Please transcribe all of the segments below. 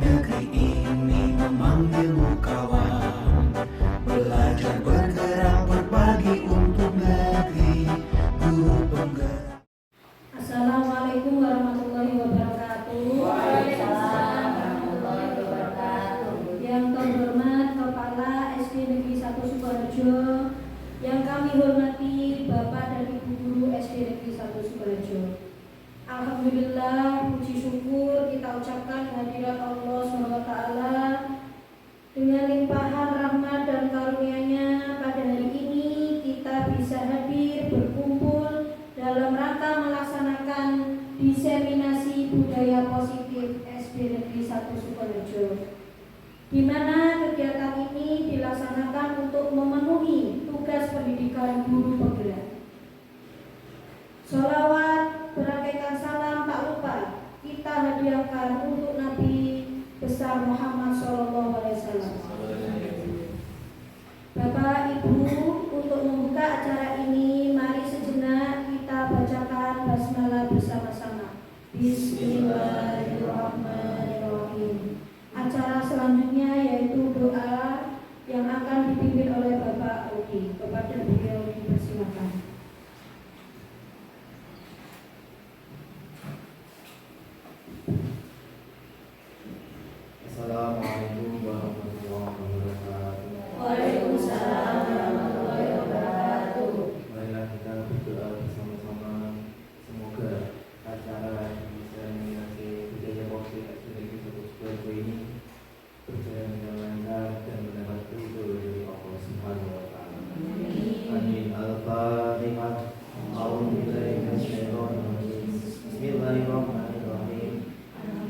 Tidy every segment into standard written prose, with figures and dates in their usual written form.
negeri ini memanggilmu kawan. Belajar bergerak berbagi untuk negeri, guru penggerak. Assalamualaikum warahmatullahi wabarakatuh. Waalaikumsalam warahmatullahi wabarakatuh. Yang terhormat Kepala SD Negeri 1 Sukoharjo, yang kami hormati Bapak dan Ibu Guru SD Negeri 1 Sukoharjo. Alhamdulillah, puji syukur kita ucapkan kehadirat Allah SWT dengan limpahan rahmat dan karunia-Nya. Pada hari ini kita bisa hadir berkumpul dalam rangka melaksanakan diseminasi budaya positif SD Negeri 1 Sukoharjo, di mana kegiatan ini dilaksanakan untuk memenuhi tugas pendidikan guru penggerak. Sholawat berangkaikan salam tak lupa kita hadiahkan untuk Nabi besar Muhammad SAW. Bapak Ibu, untuk membuka acara ini, mari sejenak kita bacakan basmalah bersama-sama. Bismillahirrahmanirrahim. Acara selanjutnya yaitu doa yang akan dipimpin oleh Bapak Rudi. Kepada beliau dipersilakan. Assalamualaikum warahmatullahi wabarakatuh. Waalaikumsalam warahmatullahi wabarakatuh. Marilah kita berdoa bersama-sama. Semoga acara diseminasi budaya positif dari Sukoharjo ini berjalan dengan lancar dan mendapat ridho dari Allah Subhanahu wa Ta'ala. Amin. Al-Fatihah. A'udzubillahi minasyaitonir rajim. Bismillahirrahmanirrahim.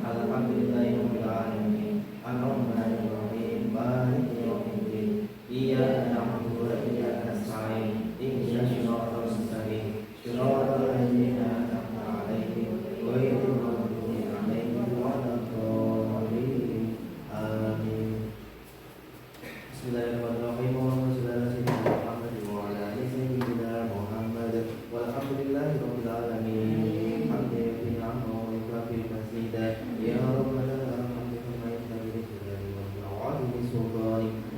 Alhamdulillahirabbil alamin. Ar-Rahmanir-Rahim. Maliki yaumiddin. Iyyaka na'budu wa iyyaka nasta'in. Ihdinas siratal mustaqim. Shiratal ladzina an'amta 'alaihim ghairil maghdubi 'alaihim waladdallin. Amin. Bismillahirrahmanirrahim. Allahumma shalli ala sayyidina Muhammad wa ala ali sayyidina Muhammad. Walhamdulillahirabbil alamin. Hamdan amma wa yukafi masjidah. Ya Rabbana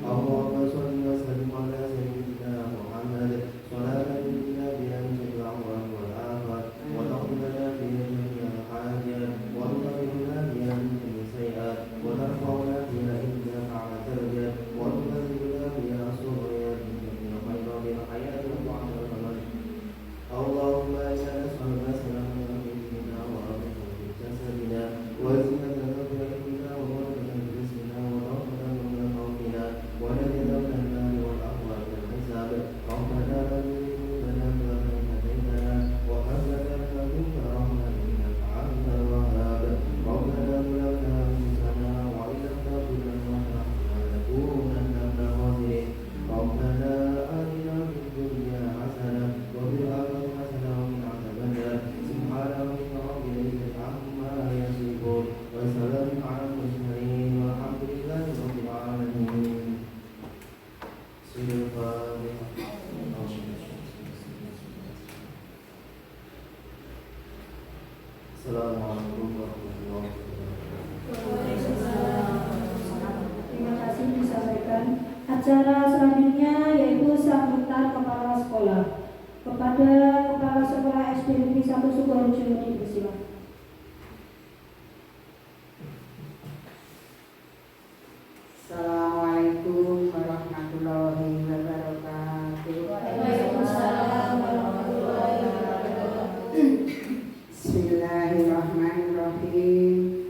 Allahumma sholli wa sallim ala sayyidina Muhammad salatan tunjina biha min al-awwal wal akhir wa taqdimu biha min al-hajat wa tuqarribuna biha min al-sayyi'at wa tarfa'una biha indaka 'ala darajat wa tubayyinuna biha surayat min al-khairat bil hayati wa ba'da al-mamat. Allahumma inna nas'aluka salamatan fi dinina wa rahmatan fi jasadina wa zinatan fi ilmina wa barakatan fi rizqina wa rahmatan min khawfina wa najatan min an-nar wal ahwal wal hisab. Rabbana la tuzigh qulubana ba'da idh hadaytana wa hab lana min ladunka rahmatan innaka antal wahhab. Rabbana zalamna anfusana wa in lam taghfir lana wa tarhamna lanakunanna minal khasirin. Rabbana atina fid dunya hasanah wa fil akhirati hasanah wa qina adzaban nar. Subhana rabbika rabbil izzati amma yasifun wa salamun 'alal mursalin walhamdulillahi rabbil alamin. Assalamualaikum warahmatullahi wabarakatuh. Terima kasih disampaikan. Acara selanjutnya yaitu sambutan kepala sekolah. Kepada Kepala Sekolah SD Negeri 1 Sukoharjo dipersilakan. Assalamualaikum warahmatullahi wabarakatuh. Waalaikumsalam warahmatullahi wabarakatuh. Bismillahirrahmanirrahim.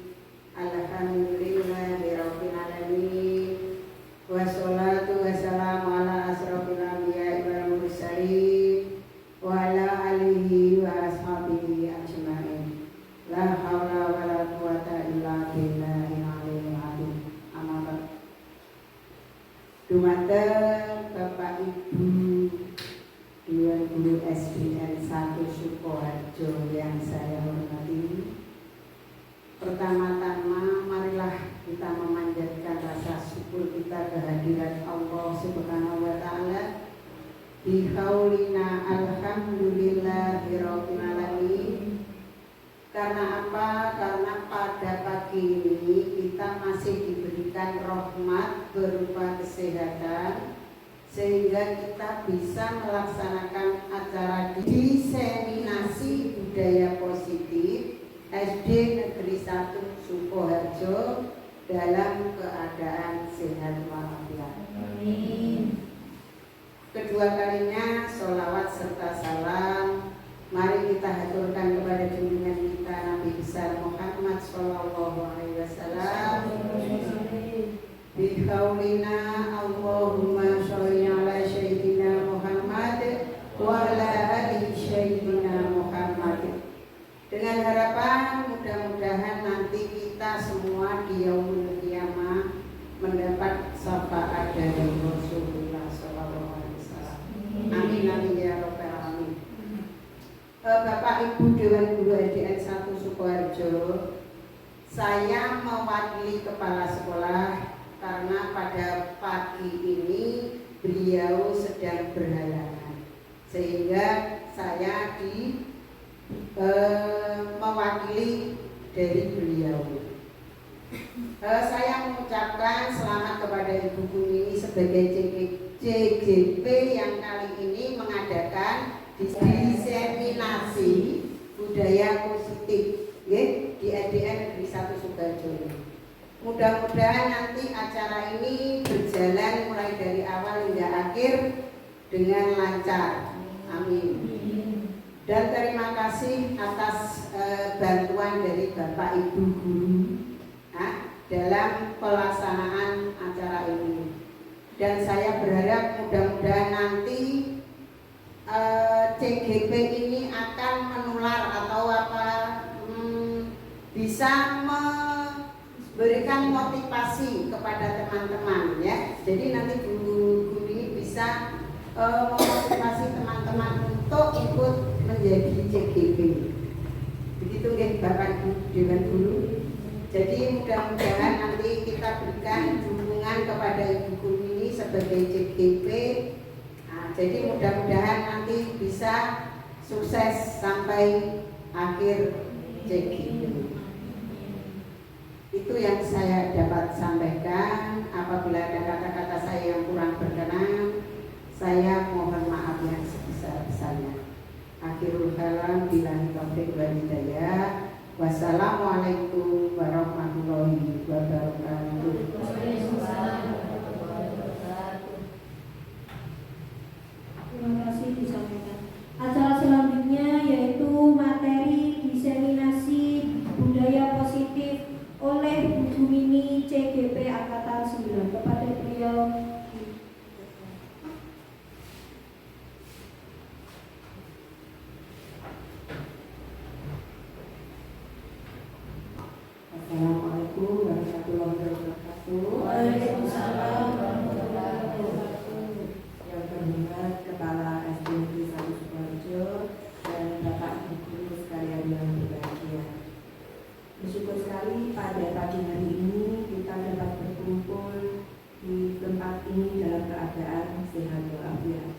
Alhamdulillahirabbil alamin. Wassalatu wassalamu ala asrofil anbiya'i wal mursalin wa ala alihi wa ashabihi ajma'in. La haula wa la quwata illa billahil aliyyil azim. Amma ba'd. Dumateng Bapak Ibu Dewan Guru SDN 1 Sukoharjo yang saya hormati, pertama-tama marilah kita memanjatkan rasa syukur kita kehadirat Allah Subhanahu wa Ta'ala. Bihaulina alhamdulillahirabbil alamin. Karena apa? Karena pada pagi ini kita masih memberikan rahmat berupa kesehatan sehingga kita bisa melaksanakan acara diseminasi budaya positif SD Negeri 1 Sukoharjo dalam keadaan sehat walafiat. Amin. Kedua kalinya sholawat serta salam mari kita haturkan kepada junjungan kita Nabi besar Muhammad Sallallahu Alaihi Wasallam. Bihaulina Allahumma sholli ala Sayyidina Muhammad wa ala ali Sayyidina Muhammad. Dengan harapan mudah-mudahan nanti kita semua di yaumul qiyamah mendapat syafaat dari Rasulullah Sallallahu Alaihi Wasallam. Amin amin ya rabbal alamin. Bapak Ibu Dewan Guru SDN 1 Sukoharjo, saya mewakili kepala sekolah karena pada pagi ini beliau sedang berhalangan, sehingga saya mewakili dari beliau. Saya mengucapkan selamat kepada Ibu Kumini sebagai CGP yang kali ini mengadakan diseminasi budaya positif di SDN Negeri 1 Sukoharjo. Mudah-mudahan nanti acara ini berjalan mulai dari awal hingga akhir dengan lancar. Amin. Dan terima kasih atas bantuan dari Bapak Ibu Guru dalam pelaksanaan acara ini. Dan saya berharap mudah-mudahan nanti CGP ini akan menular atau bisa memberikan motivasi kepada teman-teman ya. Jadi nanti guru-guru ini bisa memotivasi teman-teman untuk ikut menjadi CGP. Begitu ya Bapak Ibu Dewan Guru. Jadi mudah-mudahan nanti kita berikan dukungan kepada Ibu Guru ini sebagai CGP. Jadi mudah-mudahan nanti bisa sukses sampai akhir CGP. Itu yang saya dapat sampaikan. Apabila ada kata-kata saya yang kurang berkenan, saya mohon maaf yang sebesar-besarnya. Akhirul kalam billahi taufiq wal hidayah. Wassalamualaikum warahmatullahi wabarakatuh. Terima kasih disampaikan. Acara selanjutnya yaitu materi diseminasi budaya positif oleh Bu Kumini CGP Angkatan 9. Kepada beliau. Assalamualaikum warahmatullahi wabarakatuh. Waalaikumsalam warahmatullahi wabarakatuh. Yang terhormat Kepala SD Negeri 1 Sukoharjo dan Bapak Ibu Guru sekalian yang berbahagia. Bersyukur sekali pada pagi hari ini kita dapat berkumpul di tempat ini dalam keadaan sehat walafiat.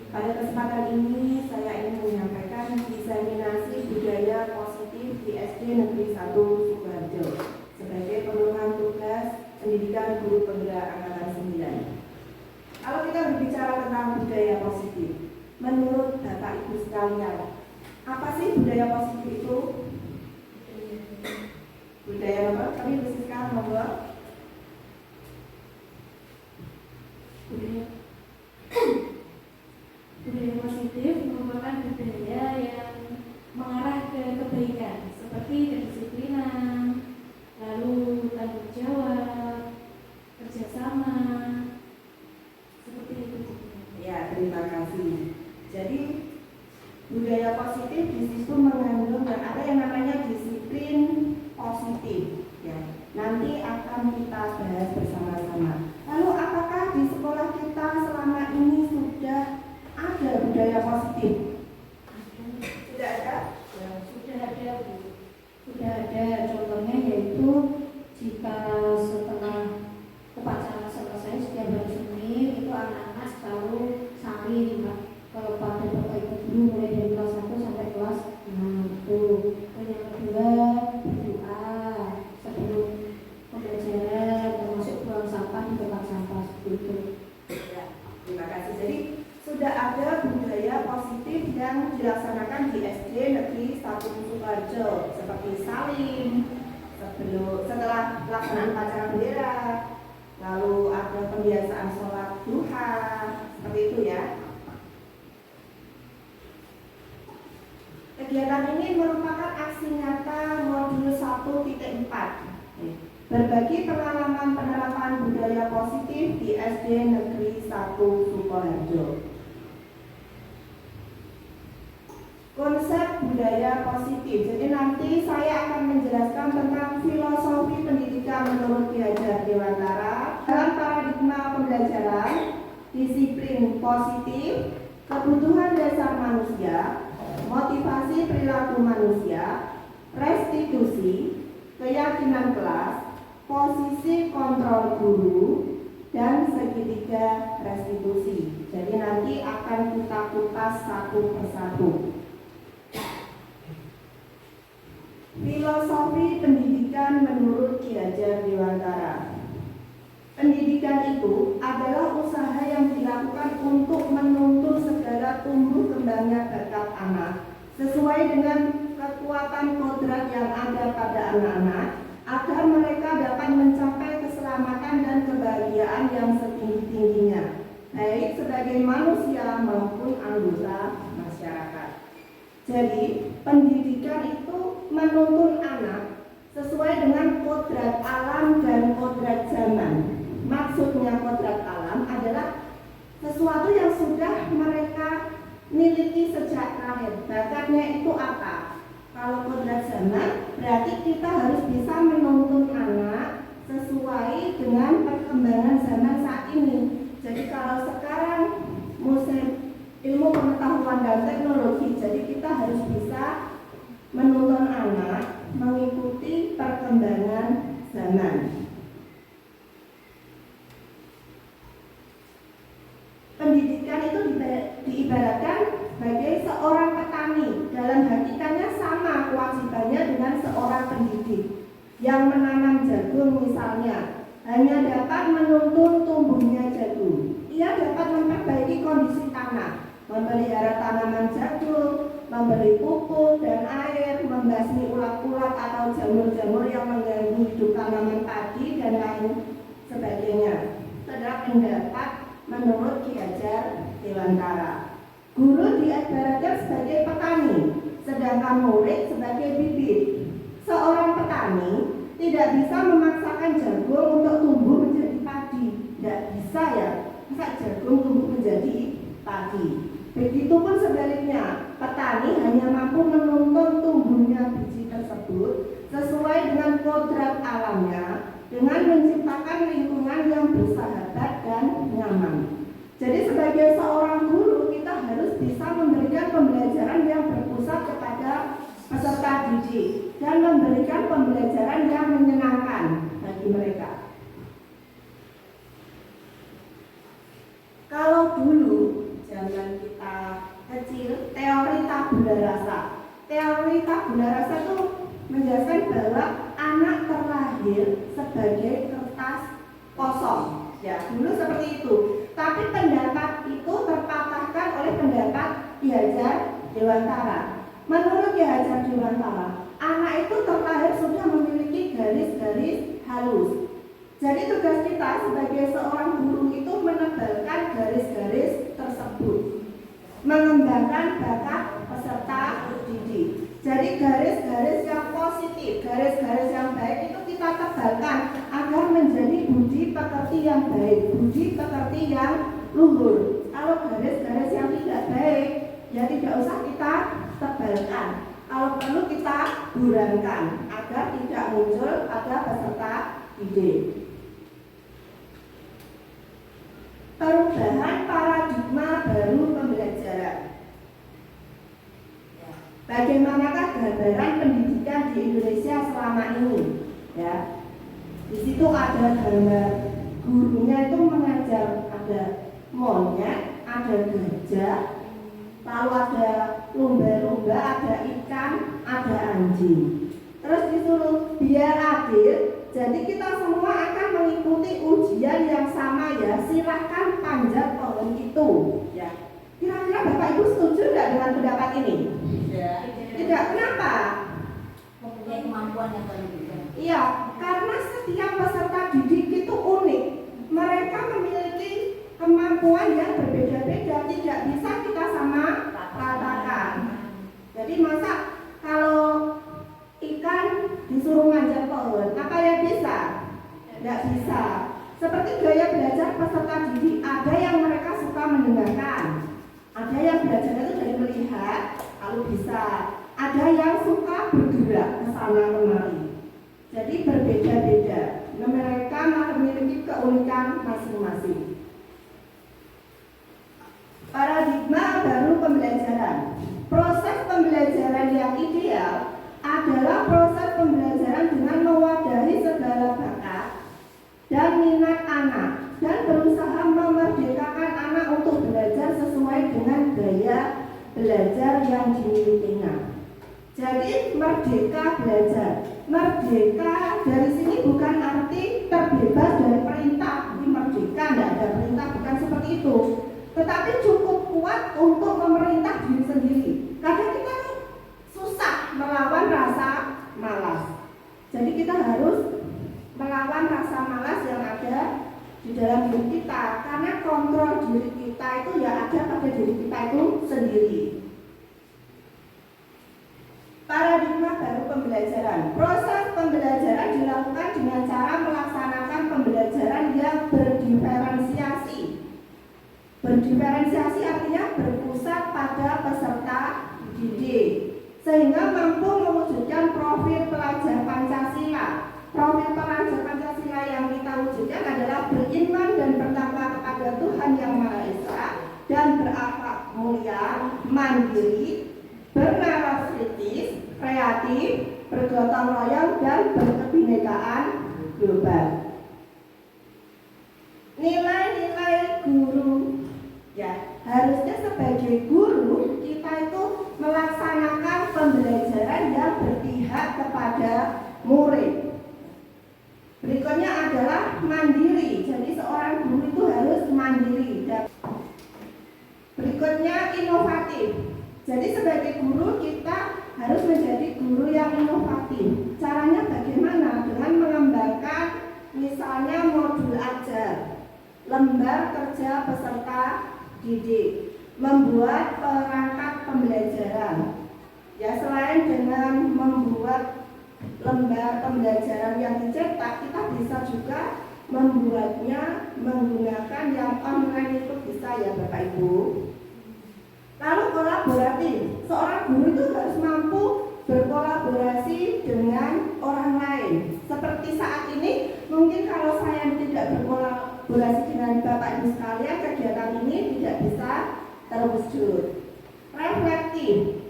Pada kesempatan ini saya ingin menyampaikan diseminasi budaya positif di SD Negeri 1 Sukoharjo sebagai pemenuhan tugas pendidikan guru penggerak angkatan 9. Kalau kita berbicara tentang budaya positif, menurut Bapak Ibu sekalian, apa sih budaya positif itu? Budaya apa? Kami bersihkan monggo. Budaya positif merupakan budaya yang mengarah ke kebaikan seperti kedisiplinan, lalu tanggung jawab, kerjasama, seperti itu. Ya, terima kasih. Jadi budaya positif di situ mengandung dan ada yang namanya disiplin positif. Ya, nanti akan kita bahas bersama-sama. Lalu apakah di sekolah kita selama ini sudah ada budaya positif? Sudah ada? Ya, sudah ada Bu. Sudah ada, contohnya yaitu jika setelah upacara selesai setiap hari Senin itu anak-anak selalu saling kalau pada Bapak Ibu Guru mulai dari kelas 1 sampai kelas 6 itu. Dan yang kedua berdoa sebelum pembelajaran termasuk pelaksanaan upacara bendera, lalu ada pembiasaan sholat duha, seperti itu ya. Kegiatan ini merupakan aksi nyata modul 1.4, berbagi pengalaman penerapan budaya positif di SD Negeri 1 Sukoharjo. Konsep budaya positif. Jadi nanti saya akan menjelaskan tentang filosofi pendidikan menurut Ki Hajar Dewantara dalam paradigma pembelajaran, disiplin positif, kebutuhan dasar manusia, motivasi perilaku manusia, restitusi, keyakinan kelas, posisi kontrol guru, dan segitiga restitusi. Jadi nanti akan kita kupas satu persatu. Filosofi pendidikan menurut Ki Hajar Dewantara. Pendidikan itu adalah usaha yang dilakukan untuk menuntun segala tumbuh kembangnya bakat anak sesuai dengan kekuatan kodrat yang ada pada anak-anak agar mereka dapat mencapai keselamatan dan kebahagiaan yang setinggi-tingginya, baik sebagai manusia maupun anggota masyarakat. Jadi, pendidikan itu menuntun anak sesuai dengan kodrat alam dan kodrat zaman. Maksudnya kodrat alam adalah sesuatu yang sudah mereka miliki sejak lahir. Bakatnya itu apa? Kalau kodrat zaman berarti kita harus bisa menuntun anak sesuai dengan perkembangan zaman saat ini. Jadi kalau sekarang musim ilmu pengetahuan dan teknologi, jadi kita harus bisa menuntun anak mengikuti perkembangan zaman. Pendidikan itu diibaratkan sebagai seorang petani. Dalam hakikatnya sama kewajibannya dengan seorang pendidik yang menanam jagung misalnya, hanya dapat menuntun tumbuhnya jagung. Ia dapat memperbaiki kondisi tanah, memelihara tanaman jagung, memberi pupuk dan air, membasmi ulat-ulat atau jamur-jamur yang mengganggu hidup tanaman padi dan lain sebagainya. Adalah pendapat menurut Ki Hajar Dewantara. Guru diibaratkan sebagai petani, sedangkan murid sebagai bibit. Seorang petani tidak bisa memaksakan jagung untuk tumbuh menjadi padi. Tidak bisa ya, masa jagung tumbuh menjadi padi. Begitupun sebaliknya, petani hanya mampu menuntun tumbuhnya biji tersebut sesuai dengan kodrat alamnya, dengan menciptakan lingkungan yang bersahabat dan nyaman. Jadi sebagai seorang guru, kita harus bisa memberikan pembelajaran yang berpusat kepada peserta didik dan memberikan pembelajaran yang menyenangkan bagi mereka. Kalau dulu zaman kita kecil, teori tabula rasa. Teori tabula rasa itu menjelaskan bahwa anak terlahir sebagai kertas kosong. Ya, dulu seperti itu. Tapi pendapat itu terpatahkan oleh pendapat Ki Hajar Dewantara. Menurut Ki Hajar Dewantara, anak itu terlahir sudah memiliki garis-garis halus. Jadi tugas kita sebagai seorang guru itu menebalkan garis-garis tersebut, mengembangkan bakat peserta didik. Jadi garis-garis yang positif, garis-garis yang baik itu kita tebalkan agar menjadi budi pekerti yang baik, budi pekerti yang luhur. Kalau garis-garis yang tidak baik, ya tidak usah kita tebalkan. Kalau perlu kita buramkan agar tidak muncul pada peserta didik. Perubahan paradigma baru pembelajaran. Bagaimanakah gambaran pendidikan di Indonesia selama ini? Ya, di situ ada gambar gurunya itu mengajar, ada monyet, ada gajah, lalu ada lumba-lumba, ada ikan, ada anjing. Terus disuruh biar adil, jadi kita semua akan mengikuti ujian yang sama ya. Silahkan panjat pohon itu. Ya. Kira-kira Bapak Ibu setuju tidak dengan pendapat ini? Tidak. Kenapa? Mempunyai kemampuan yang berlebihan. Iya, karena setiap peserta didik itu unik. Mereka memiliki kemampuan yang berbeda-beda, tidak bisa kita sama ratakan. Jadi masa kalau ikan disuruh manjat pohon, apa yang bisa? Tidak bisa. Seperti gaya belajar peserta didik, ada yang mereka suka mendengarkan, ada yang belajar itu dari melihat, lalu bisa. Ada yang suka bergerak ke sana kemari. Jadi berbeda-beda. Mereka memiliki keunikan masing-masing. Paradigma baru pembelajaran. Proses pembelajaran yang ideal adalah proses pembelajaran dengan mewadahi segala bakat dan minat anak dan berusaha memerdekakan anak untuk belajar sesuai dengan gaya belajar yang dimilikinya. Jadi merdeka belajar. Merdeka dari sini bukan arti terbebas dari perintah. Ini merdeka, tidak ada perintah, bukan seperti itu. Tetapi cukup kuat untuk memerintah diri sendiri. Kadang kita susah melawan rasa malas. Jadi kita harus melawan rasa malas yang ada di dalam diri kita. Karena kontrol diri kita itu ya ada pada diri kita itu sendiri. Paradigma baru pembelajaran. Proses pembelajaran dilakukan dengan cara melaksanakan pembelajaran yang berdiferensiasi. Berdiferensiasi artinya berpusat pada peserta didik, sehingga mampu mewujudkan profil pelajar Pancasila. Profil pelajar Pancasila yang kita wujudkan adalah beriman dan bertakwa kepada Tuhan Yang Maha Esa dan berakhlak mulia, mandiri, bernalar kritis, kreatif, bergotong royong, dan berkebinekaan global. Nilai-nilai guru, ya harusnya sebagai guru kita itu melaksanakan pembelajaran yang berpihak kepada murid. Berikutnya adalah mandiri. Jadi seorang guru itu harus mandiri. Berikutnya inovatif. Jadi sebagai guru kita harus menjadi guru yang inovatif. Caranya bagaimana? Dengan mengembangkan misalnya modul ajar, lembar kerja peserta didik, membuat perangkat pembelajaran. Ya selain dengan membuat lembar pembelajaran yang dicetak, kita bisa juga membuatnya menggunakan yang online itu bisa ya Bapak Ibu. Lalu kolaboratif, seorang guru itu harus mampu berkolaborasi dengan orang lain. Seperti saat ini, mungkin kalau saya tidak berkolaborasi dengan Bapak Ibu sekalian, kegiatan ini tidak bisa terwujud. Reflektif,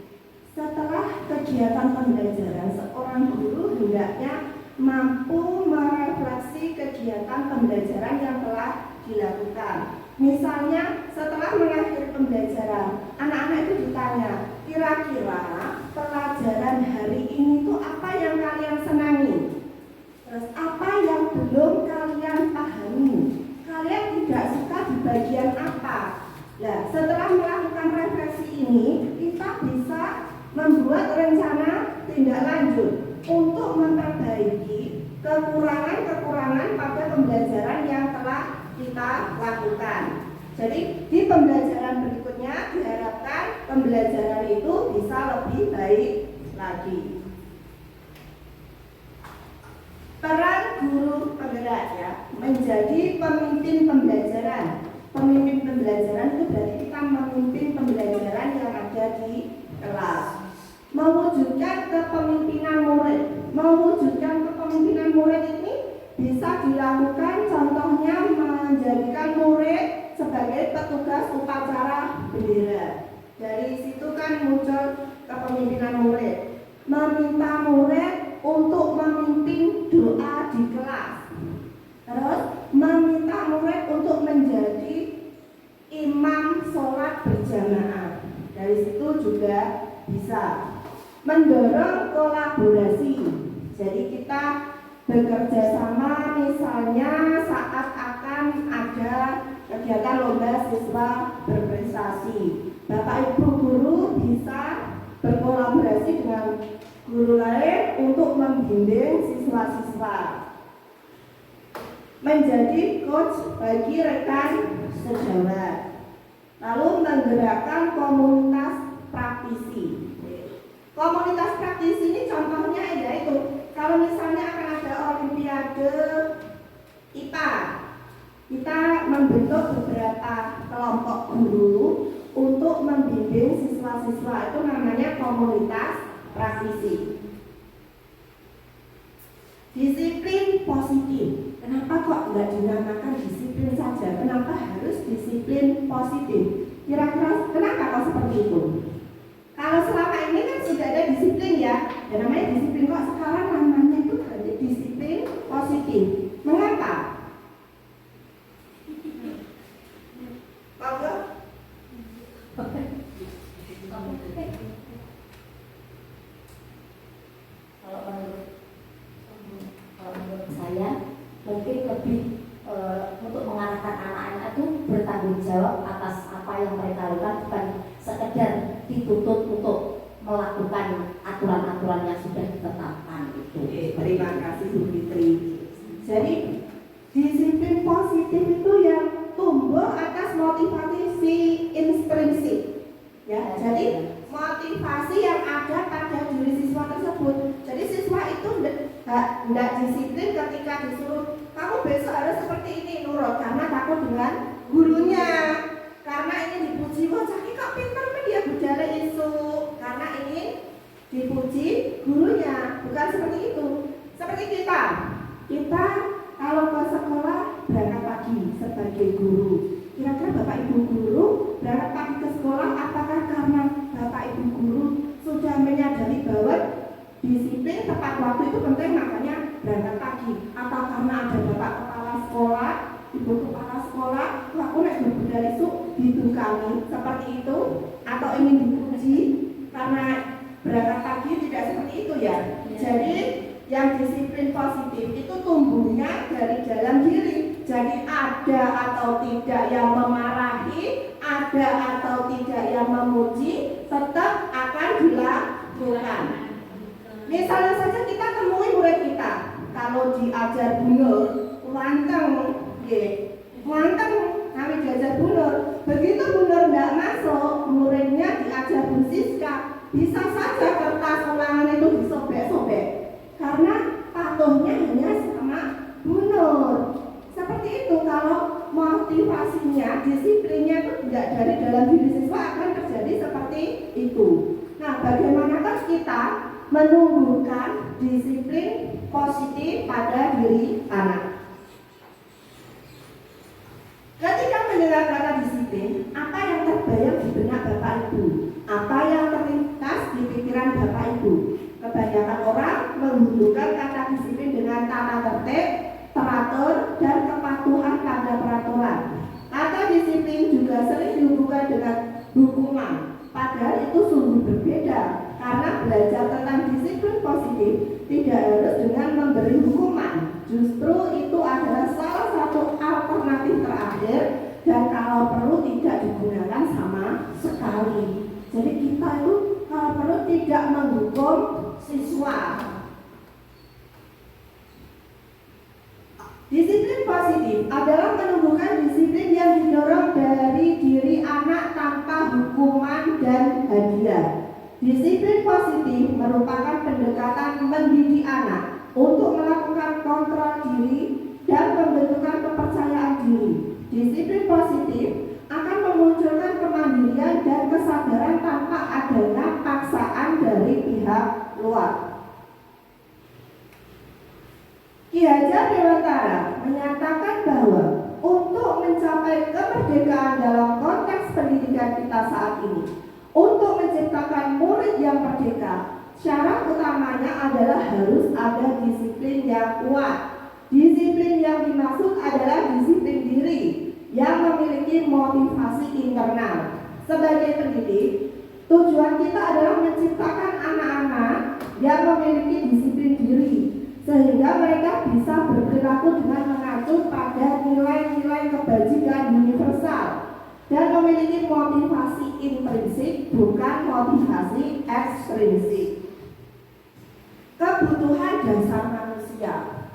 setelah kegiatan pembelajaran, seorang guru hendaknya mampu merefleksi kegiatan pembelajaran yang telah dilakukan. Misalnya setelah mengakhiri pembelajaran, anak-anak itu ditanya, kira-kira pelajaran hari ini tuh apa yang kalian senangi? Terus apa yang belum kalian pahami? Kalian tidak suka di bagian apa? Nah, setelah melakukan refleksi ini, kita bisa membuat rencana tindak lanjut untuk memperbaiki kekurangan-kekurangan pada pembelajaran yang telah kita lakukan. Jadi di pembelajaran berikutnya diharapkan pembelajaran itu bisa lebih baik lagi. Peran guru penggerak ya, menjadi pemimpin pembelajaran. Pemimpin pembelajaran itu berarti kita memimpin pembelajaran yang ada di kelas. Mewujudkan kepemimpinan murid. Mewujudkan kepemimpinan murid ini bisa dilakukan contohnya menjadikan murid sebagai petugas upacara bendera. Dari situ kan muncul kepemimpinan murid. Meminta murid untuk memimpin doa di kelas. Terus meminta murid untuk menjadi imam sholat berjamaah. Dari situ juga bisa mendorong kolaborasi. Jadi kita bekerja sama, misalnya saat akan ada kegiatan lomba siswa berprestasi, Bapak Ibu guru bisa berkolaborasi dengan guru lain untuk untuk membimbing siswa-siswa, menjadi coach bagi rekan sejawat, lalu menggerakkan komunitas praktisi. Komunitas praktisi ini contohnya yaitu kalau misalnya akan ada olimpiade IPA, kita membentuk beberapa kelompok guru untuk membimbing siswa-siswa, itu namanya komunitas praktisi. Disiplin positif. Kenapa kok nggak dinamakan disiplin saja? Kenapa harus disiplin positif? Kira-kira kenapa kok seperti itu? Kalau selama ini kan sudah ada disiplin ya, namanya disiplin, kok sekarang namanya itu ganti disiplin positif. Mengapa? Monggo. Kalau menurut saya mungkin lebih untuk mengarahkan anak-anak itu bertanggung jawab atas apa yang mereka lakukan, bukan sekedar dituntut untuk melakukan aturan-aturan yang sudah ditetapkan itu. Terima kasih Bu Fitri. Jadi disiplin positif itu yang tumbuh atas motivasi intrinsik. Ya, jadi motivasi yang ada pada diri siswa tersebut. Jadi siswa itu tidak disiplin ketika disuruh kamu besok harus seperti ini, nurut karena takut dengan gurunya, karena ingin dipuji, wah caki kok pintar dia budaya isu, karena ingin dipuji gurunya. Bukan seperti itu. Seperti kita kalau ke sekolah berangkat pagi sebagai guru. Kira-kira Bapak Ibu guru berangkat pagi ke sekolah, apakah karena Bapak Ibu guru sudah menyadari bahwa disiplin tepat waktu itu penting makanya berangkat pagi, atau karena ada Bapak Kepala Sekolah, Ibu Kepala Sekolah, aku naik berbudaya isu ditukani seperti itu, atau ingin dipuji karena berangkat pagi? Tidak seperti itu ya. Jadi yang disiplin positif itu tumbuhnya dari dalam diri. Jadi ada atau tidak yang memarahi, ada atau tidak yang memuji, tetap akan dilakukan. Misalnya saja kita temui murid kita, kalau diajar bunur, wanteng, kami diajar bunur. Begitu bunur tidak masuk, muridnya diajar Bu Siska, bisa saja kertas ulangan itu disobek-sobek, karena patuhnya hanya sama bunur. Seperti itu, kalau motivasinya, disiplinnya itu tidak dari dalam diri siswa, akan terjadi seperti itu. Nah, bagaimanakah kita menumbuhkan disiplin positif pada diri anak? Ketika mendengar kata disiplin, apa yang terbayang di benak Bapak Ibu? Apa yang terlintas di pikiran Bapak Ibu? Kebanyakan orang menghubungkan kata disiplin dengan tata tertib, teratur, dan kepatuhan pada peraturan. Kata disiplin juga sering dihubungkan dengan hukuman, padahal itu sungguh berbeda, karena belajar tentang disiplin positif tidak harus dengan memberi hukuman. Justru itu adalah salah satu alternatif terakhir, dan kalau perlu tidak digunakan sama sekali. Jadi kita itu kalau perlu tidak menghukum siswa. Disiplin positif adalah menumbuhkan disiplin yang didorong dari diri anak tanpa hukuman dan hadiah. Disiplin positif merupakan pendekatan mendidik anak untuk melakukan kontrol diri dan pembentukan kepercayaan diri. Disiplin positif akan memunculkan kemandirian dan kesadaran tanpa adanya paksaan dari pihak luar. Ki Hajar Dewantara menyatakan bahwa untuk mencapai kemerdekaan dalam konteks pendidikan kita saat ini, untuk menciptakan murid yang merdeka, syarat utamanya adalah harus ada disiplin yang kuat. Disiplin yang dimaksud adalah disiplin diri yang memiliki motivasi internal. Sebagai pendidik, tujuan kita adalah menciptakan anak-anak yang memiliki disiplin diri, sehingga mereka bisa berperilaku dengan mengacu pada nilai-nilai kebajikan universal dan memiliki motivasi intrinsik, bukan motivasi ekstrinsik. Kebutuhan dasar manusia.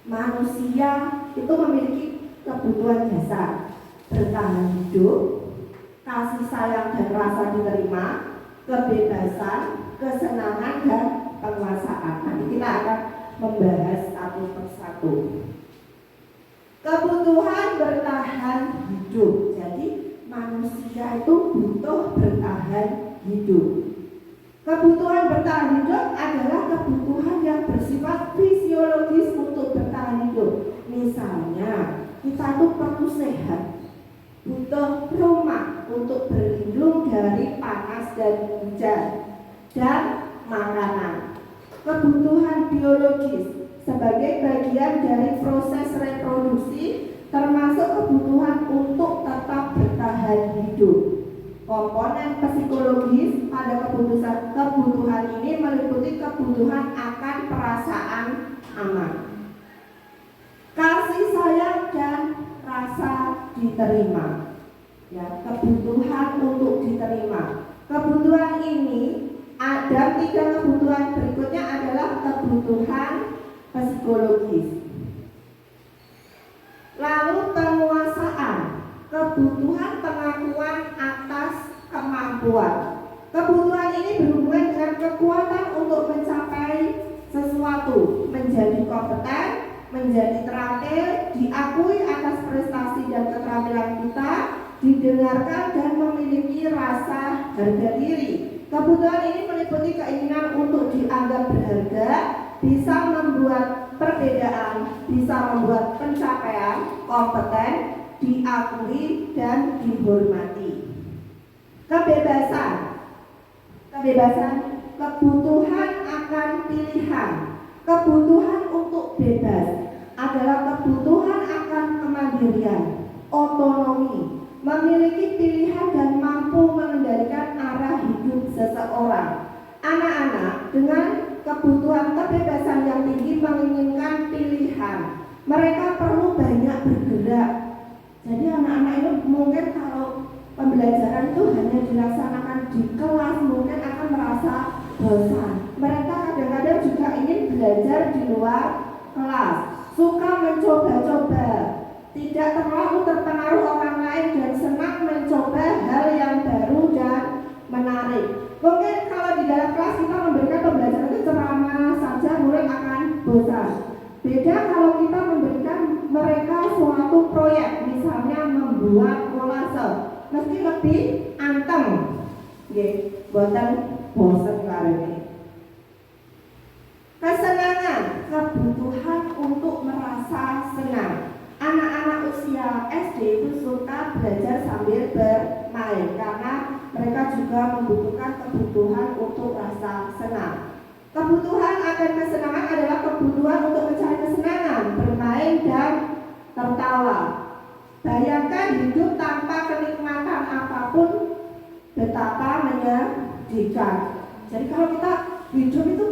Manusia itu memiliki kebutuhan dasar: bertahan hidup, kasih sayang dan rasa diterima, kebebasan, kesenangan dan penguasaan. Nanti kita akan membahas satu persatu. Kebutuhan bertahan hidup. Jadi manusia itu butuh bertahan hidup. Kebutuhan bertahan hidup adalah kebutuhan yang bersifat fisiologis untuk bertahan hidup. Misalnya, kita itu perlu sehat, butuh rumah untuk berlindung dari panas dan hujan, dan makanan. Kebutuhan biologis sebagai bagian dari proses reproduksi, termasuk kebutuhan untuk tetap bertahan hidup. Komponen psikologis pada kebutuhan ini meliputi kebutuhan akan perasaan aman, kasih sayang dan rasa diterima. Ya, kebutuhan untuk diterima. Kebutuhan ini ada 3 kebutuhan berikutnya adalah kebutuhan psikologis. Lalu penguasaan, kebutuhan pengakuan atas kemampuan. Kebutuhan ini berhubungan dengan kekuatan untuk mencapai sesuatu, menjadi kompeten, menjadi terampil, diakui atas prestasi dan keterampilan kita, didengarkan dan memiliki rasa harga diri. Kebutuhan ini meliputi keinginan untuk dianggap berharga, bisa membuat perbedaan, bisa membuat pencapaian, kompeten, diakui dan dihormati. Kebebasan, kebutuhan akan pilihan. Kebutuhan untuk bebas adalah kebutuhan akan kemandirian, otonomi, memiliki pilihan dan mampu mengendalikan arah hidup seseorang. Anak-anak dengan kebutuhan kebebasan yang tinggi menginginkan pilihan. Mereka perlu banyak bergerak. Jadi anak-anak itu mungkin kalau pembelajaran itu hanya dilaksanakan di kelas mungkin akan merasa bosan. Mereka kadang-kadang juga ingin belajar di luar kelas, suka mencoba-coba, tidak terlalu terpengaruh orang lain dan senang mencoba hal yang baru dan menarik. Mungkin kalau di dalam kelas kita memberikan pembelajaran itu ceramah saja, murid akan bosan. Beda kalau kita memberikan mereka suatu proyek, misalnya membuat kolase, mesti lebih anteng. Boten bosan kali ini. Kesenangan, kebutuhan untuk merasa senang. Anak-anak usia SD itu suka belajar sambil bermain karena mereka juga membutuhkan kebutuhan untuk rasa senang. Kebutuhan akan kesenangan adalah kebutuhan untuk mencari kesenangan, bermain dan tertawa. Bayangkan hidup tanpa kenikmatan apapun betapa menyedihkan. Jadi kalau kita hidup itu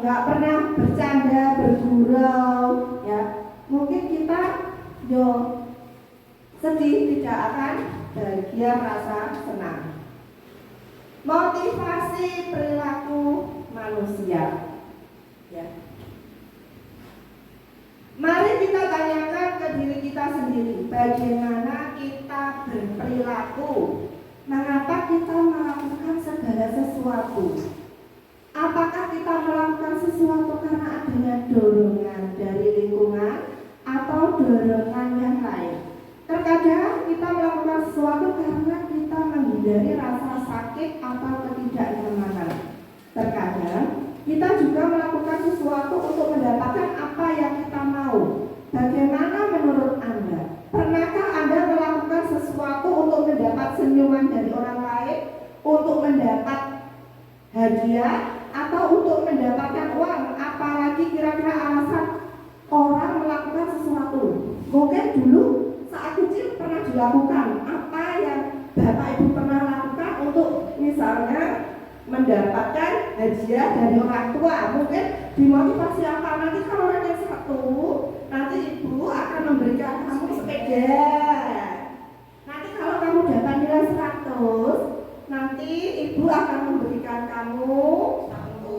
nggak pernah bercanda, bergurau, ya mungkin kita sedih, tidak akan bahagia, merasa senang. Motivasi perilaku manusia. Ya. Mari kita tanyakan ke diri kita sendiri, bagaimana kita berperilaku, mengapa kita melakukan segala sesuatu. Apakah kita melakukan sesuatu karena adanya dorongan dari lingkungan atau dorongan yang lain? Terkadang kita melakukan sesuatu karena kita menghindari rasa sakit atau ketidaknyamanan. Terkadang kita juga melakukan sesuatu untuk mendapatkan apa yang kita mau. Bagaimana menurut Anda? Pernahkah Anda melakukan sesuatu untuk mendapat senyuman dari orang lain, untuk mendapat hadiah, atau untuk mendapatkan uang? Apalagi kira-kira alasan orang melakukan sesuatu? Mungkin dulu saat kecil pernah dilakukan. Apa yang Bapak Ibu pernah lakukan untuk misalnya mendapatkan hadiah dari orang tua? Mungkin dimotivasi apa? Nanti kalau ranking 1, nanti Ibu akan memberikan kamu sepeda. Nanti kalau kamu dapat nilai 100, nanti Ibu akan memberikan kamu satu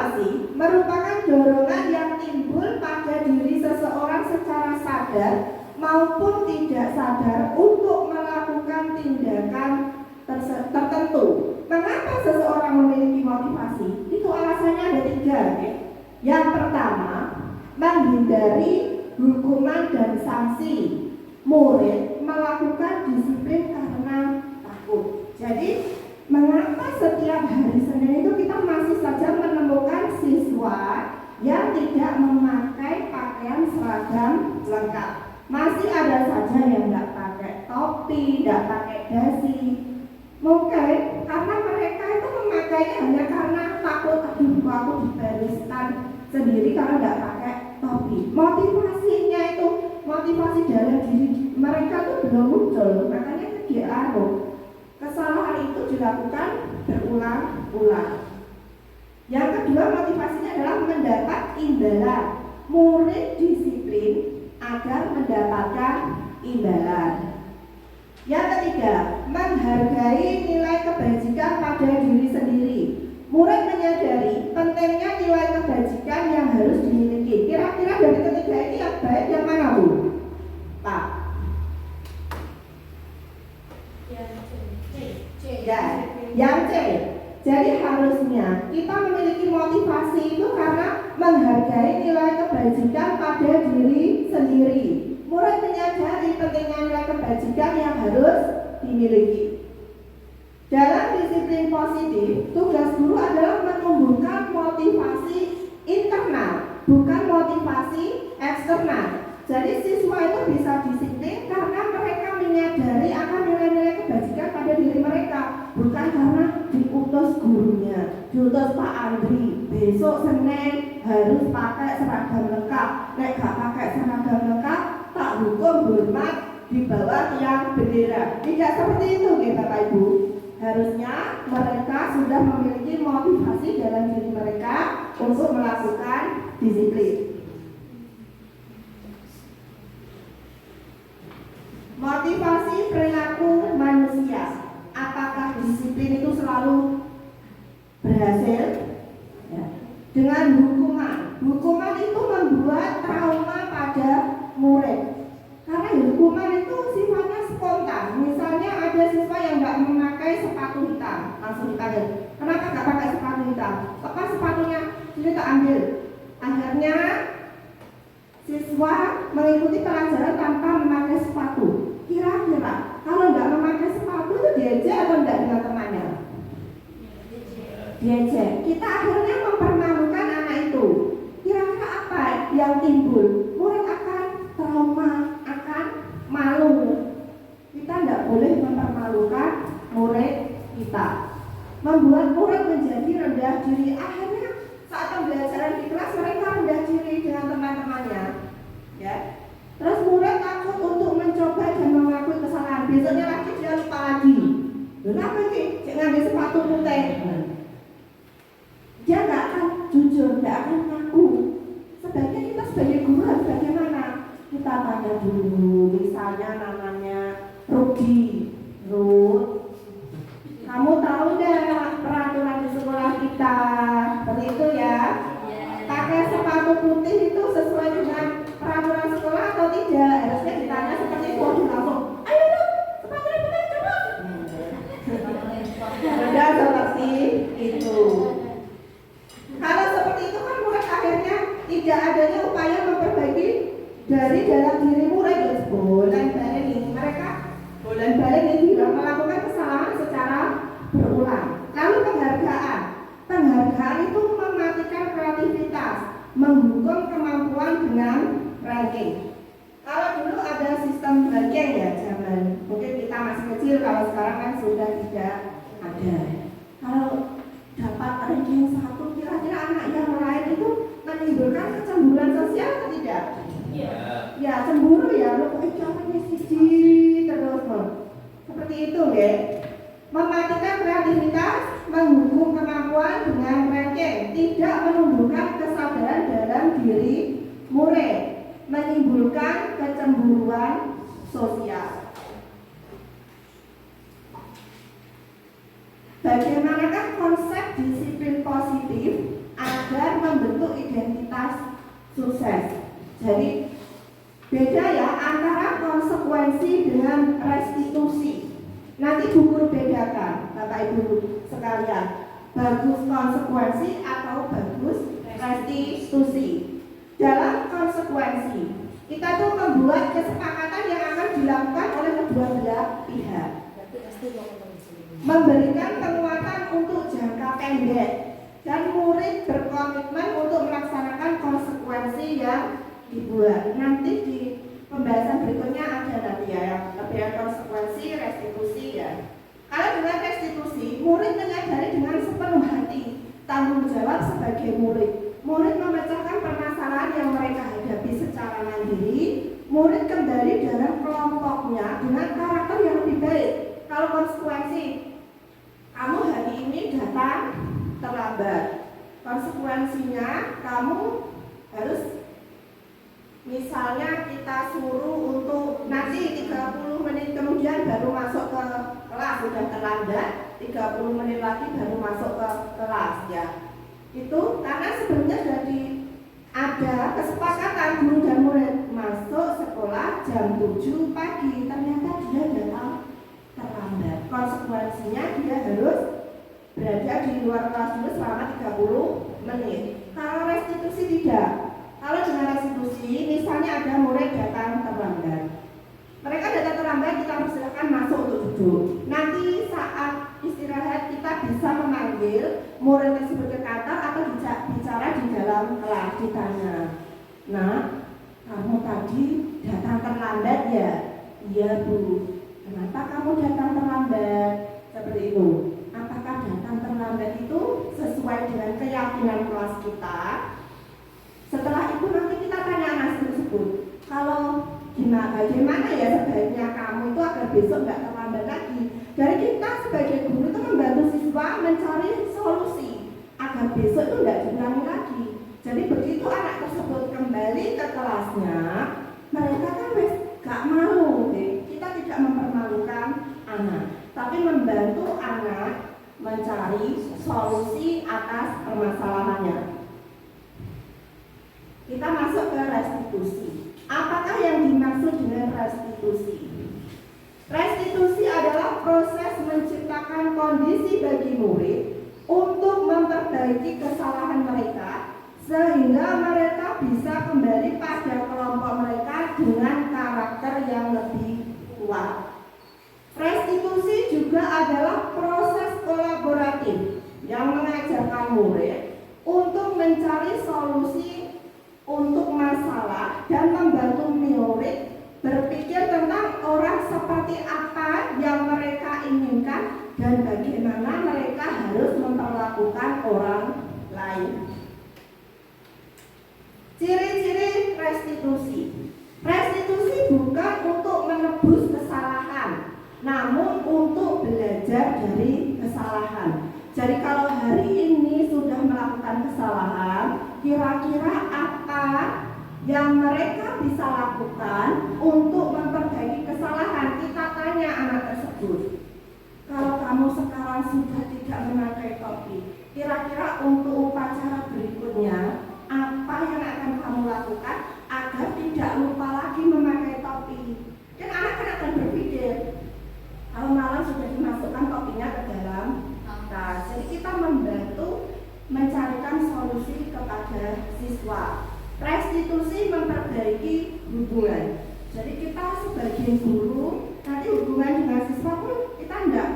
Motivasi merupakan dorongan yang timbul pada diri seseorang secara sadar maupun tidak sadar untuk melakukan tindakan tertentu. Mengapa seseorang memiliki motivasi? Itu alasannya ada 3. Ya. Yang pertama, menghindari hukuman dan sanksi. Murid melakukan disiplin karena takut. Jadi, mengapa setiap hari Senin itu kita masih saja menemukan siswa yang tidak memakai pakaian seragam lengkap? Masih ada saja yang tidak pakai topi, tidak pakai dasi. Mungkin karena mereka itu memakainya hanya karena takut, aduh aku dibereskan sendiri kalau tidak pakai topi. Motivasinya itu, motivasi dalam diri mereka itu belum muncul, makanya kesalahan itu dilakukan berulang-ulang. Yang kedua, motivasinya adalah mendapat imbalan. Murid disiplin agar mendapatkan imbalan. Yang ketiga, menghargai nilai kebajikan pada diri sendiri. Murid menyadari pentingnya nilai kebajikan yang harus dimiliki. Kira-kira dari ketiga ini yang baik yang mana, Bu? Pak? Ya, yang C. Jadi harusnya kita memiliki motivasi itu karena menghargai nilai kebajikan pada diri sendiri. Murid menyadari pentingnya nilai kebajikan yang harus dimiliki. Dalam disiplin positif, tugas guru adalah menumbuhkan motivasi internal, bukan motivasi eksternal. Jadi siswa itu bisa disiplin karena mereka menyadari akan nilai-nilai kebajikan pada diri mereka, bukan karena diutus gurunya, diutus Pak Andri, besok Senin harus pakai seragam lengkap. Nek gak pakai seragam lengkap, tak hukum hormat di bawah tiang bendera. Tidak seperti itu, ya Bapak Ibu. Harusnya mereka sudah memiliki motivasi dalam diri mereka untuk melakukan disiplin. Motivasi perilaku manusia. Apakah disiplin itu selalu berhasil? Ya. Dengan hukuman. Hukuman itu membuat trauma pada murid. Karena hukuman itu sifatnya spontan. Misalnya ada siswa yang nggak memakai sepatu hitam, langsung dipanggil. Kenapa nggak pakai sepatu hitam? Lepas sepatunya, jadi tak ambil. Akhirnya siswa mengikuti pelajaran tanpa memakai sepatu. Kira-kira kalau nggak memakai sepatu itu diejek atau enggak dengan temannya? Diejek. Kita akhirnya mempermalukan anak itu. Kira-kira apa yang timbul? Murid akan trauma, akan malu. Kita tidak boleh mempermalukan murid kita. Membuat murid menjadi rendah diri. Akhirnya saat pembelajaran di kelas mereka rendah diri dengan teman-temannya. Ya. Terus murid takut untuk mencoba dan mengakui kesalahan. Besoknya lagi dia lupa lagi. Kenapa sih? Cek ngambil sepatu putih. Dia nggak akan jujur, nggak akan ngaku. Sebaiknya kita sebagai guru harus bagaimana? Kita tanya dulu. Misalnya namanya Rudy, Ruth. Kamu tahu nggak peraturan di sekolah kita? Seperti itu ya. Pakai sepatu putih itu sesuai dengan peraturan sekolah atau tidak? Harusnya ditanya seperti itu. Langsung, ayo dong, sepatu putih coba. Sudah seperti itu. Kalau seperti itu kan murid akhirnya tidak adanya upaya memperbaiki dari dalam diri murid. Bolak-balik ini mereka bolak-balik ini melakukan kesalahan secara berulang. Lalu penghargaan. Penghargaan itu mematikan kreativitas, menghukum kemampuan dengan ranking. Kalau dulu ada sistem ranking ya zaman mungkin kita masih kecil, kalau sekarang kan sudah tidak ada. Kalau dapat ranking 1, kira-kira anak yang lain itu menimbulkan kecemburuan sosial atau tidak? Ya cemburu ya, lo kok caranya sisi terus seperti itu ya. Mematikan kreativitas, menghukum kemampuan dengan ranking, tidak menumbuhkan kesadaran dalam diri murid, menimbulkan kecemburuan sosial. Bagaimanakah konsep disiplin positif ada membentuk identitas sukses. Jadi beda ya antara konsekuensi dengan restitusi. Nanti Bu Guru bedakan, Bapak Ibu sekalian, bagus konsekuensi atau bagus restitusi. Dalam konsekuensi, kita tuh membuat kesepakatan yang akan dilakukan oleh kedua belah pihak. Memberikan penguatan untuk jangka pendek dan murid berkomitmen untuk melaksanakan konsekuensi yang dibuat. Nanti di pembahasan berikutnya ada nanti ya yang terkait konsekuensi restitusi ya. Kalau dengan restitusi, murid menyadari dengan sepenuh hati tanggung jawab sebagai murid. Murid memecahkan permasalahan yang mereka hadapi secara mandiri. Murid kembali dalam kelompoknya dengan karakter yang lebih baik. Kalau konsekuensi, kamu hari ini datang terlambat. Konsekuensinya kamu harus, misalnya kita suruh untuk nanti 30 menit kemudian baru masuk ke kelas, sudah terlambat 30 menit lagi baru masuk ke kelas ya. Itu karena sebelumnya jadi ada kesepakatan guru dan murid masuk sekolah jam 7 pagi, ternyata dia datang terlambat. Konsekuensinya dia harus berada di luar kelas dulu selama 30 menit. Kalau restitusi tidak. Kalau dengan restitusi, misalnya ada murid datang terlambat. Mereka datang terlambat, kita persilakan masuk untuk duduk. Nanti saat istirahat kita bisa memanggil murid tersebut ke kantor atau bicara di dalam kelas, ditanya, "Nah, kamu tadi datang terlambat ya?" "Iya Bu." "Kenapa kamu datang terlambat?" Seperti itu. Apakah datang terlambat itu sesuai dengan keyakinan kelas kita? Setelah itu nanti kita tanya anak tersebut, kalau bagaimana ya sebaiknya kamu itu agar besok nggak terlambat lagi. Dari kita sebagai guru itu membantu siswa mencari solusi agar besok itu nggak diulangi lagi. Jadi begitu anak tersebut kembali ke kelasnya, mereka kan gak malu. Kita tidak mempermalukan anak, tapi membantu anak mencari solusi atas permasalahannya. Kita masuk ke restitusi. Apakah yang dimaksud dengan restitusi? Restitusi adalah proses menciptakan kondisi bagi murid untuk memperbaiki kesalahan mereka sehingga mereka bisa kembali pada kelompok mereka dengan karakter yang lebih kuat. Restitusi juga adalah proses kolaboratif yang mengajarkan murid untuk mencari solusi untuk masalah dan membantu murid berpikir tentang orang seperti apa yang mereka inginkan dan bagaimana mereka harus memperlakukan orang lain. Ciri-ciri restitusi. Restitusi bukan untuk menebus kesalahan, namun untuk belajar dari kesalahan. Jadi kalau hari ini sudah melakukan kesalahan, kira-kira apa yang mereka bisa lakukan untuk memperbaiki kesalahan? Kita tanya anak tersebut, kalau kamu sekarang sudah tidak memakai topi, kira-kira untuk upacara berikutnya apa yang akan kamu lakukan agar tidak lupa lagi memakai topi? Dan anak akan berpikir, kalau malam sudah dimasukkan topinya ke dalam tas. Jadi kita membantu mencarikan solusi kepada siswa. Restitusi memperbaiki hubungan. Jadi kita sebagai guru nanti hubungan dengan siswa pun kita enggak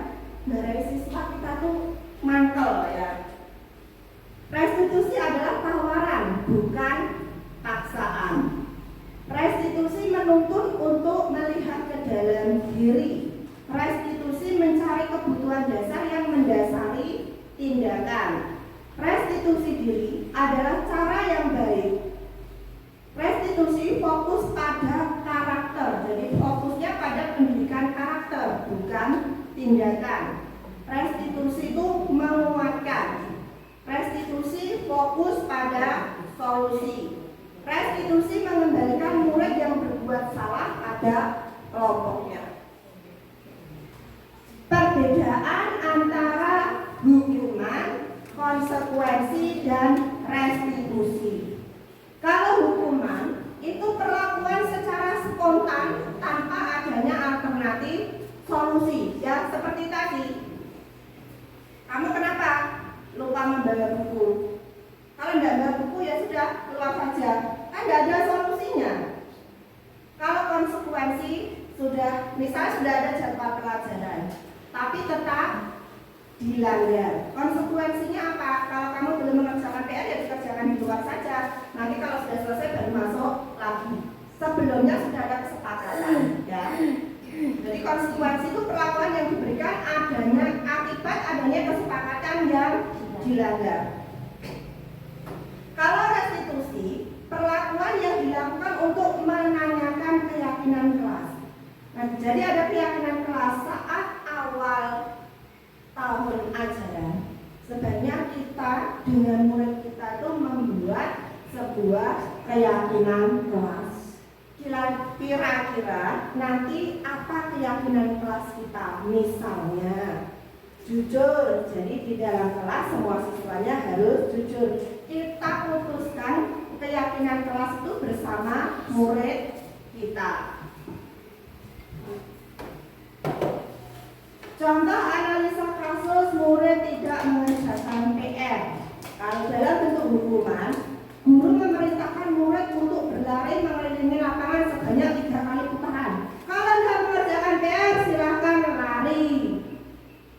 dari siswa kita tuh mangkel ya. Restitusi adalah tawaran, bukan paksaan. Restitusi menuntut untuk melihat ke dalam diri. Restitusi mencari kebutuhan dasar yang mendasari tindakan. Restitusi diri adalah cara yang baik. Restitusi fokus pada karakter, jadi fokusnya pada pendidikan karakter, bukan tindakan. Restitusi itu menguatkan. Restitusi fokus pada solusi. Restitusi mengembalikan murid yang berbuat salah pada kelompoknya. Perbedaan antara hukuman, konsekuensi, dan restitusi. Kalau hukuman itu perlakuan secara spontan tanpa adanya alternatif solusi, ya seperti tadi. Kamu kenapa lupa membayar buku? Kalau tidak bayar buku ya sudah, keluar saja, kan tidak ada solusinya. Kalau konsekuensi sudah, misalnya sudah ada jadwal pelajaran, tapi tetap dilanggar. Konsekuensinya apa? Kalau kamu belum mengerjakan PR ya dikerjakan di luar saja. Nanti kalau sudah selesai baru masuk lagi. Sebelumnya sudah ada kesepakatan, ya. Jadi konsekuensi itu perlakuan yang diberikan akibat adanya kesepakatan yang dilanggar. Kalau restitusi, perlakuan yang dilakukan untuk menanyakan keyakinan kelas. Nah, jadi ada keyakinan kelas saat awal tahun ajaran, sebaiknya kita dengan murid kita itu membuat sebuah keyakinan kelas. Kira-kira nanti apa keyakinan kelas kita? Misalnya jujur, jadi di dalam kelas semua siswanya harus jujur. Kita putuskan keyakinan kelas itu bersama murid kita. Contoh analisa kasus murid tidak mengerjakan PR. Kalau dalam bentuk hukuman, guru memerintahkan murid untuk berlari mengelilingi lapangan sebanyak 3 kali putaran. Kalau tidak mengerjakan PR, silahkan lari.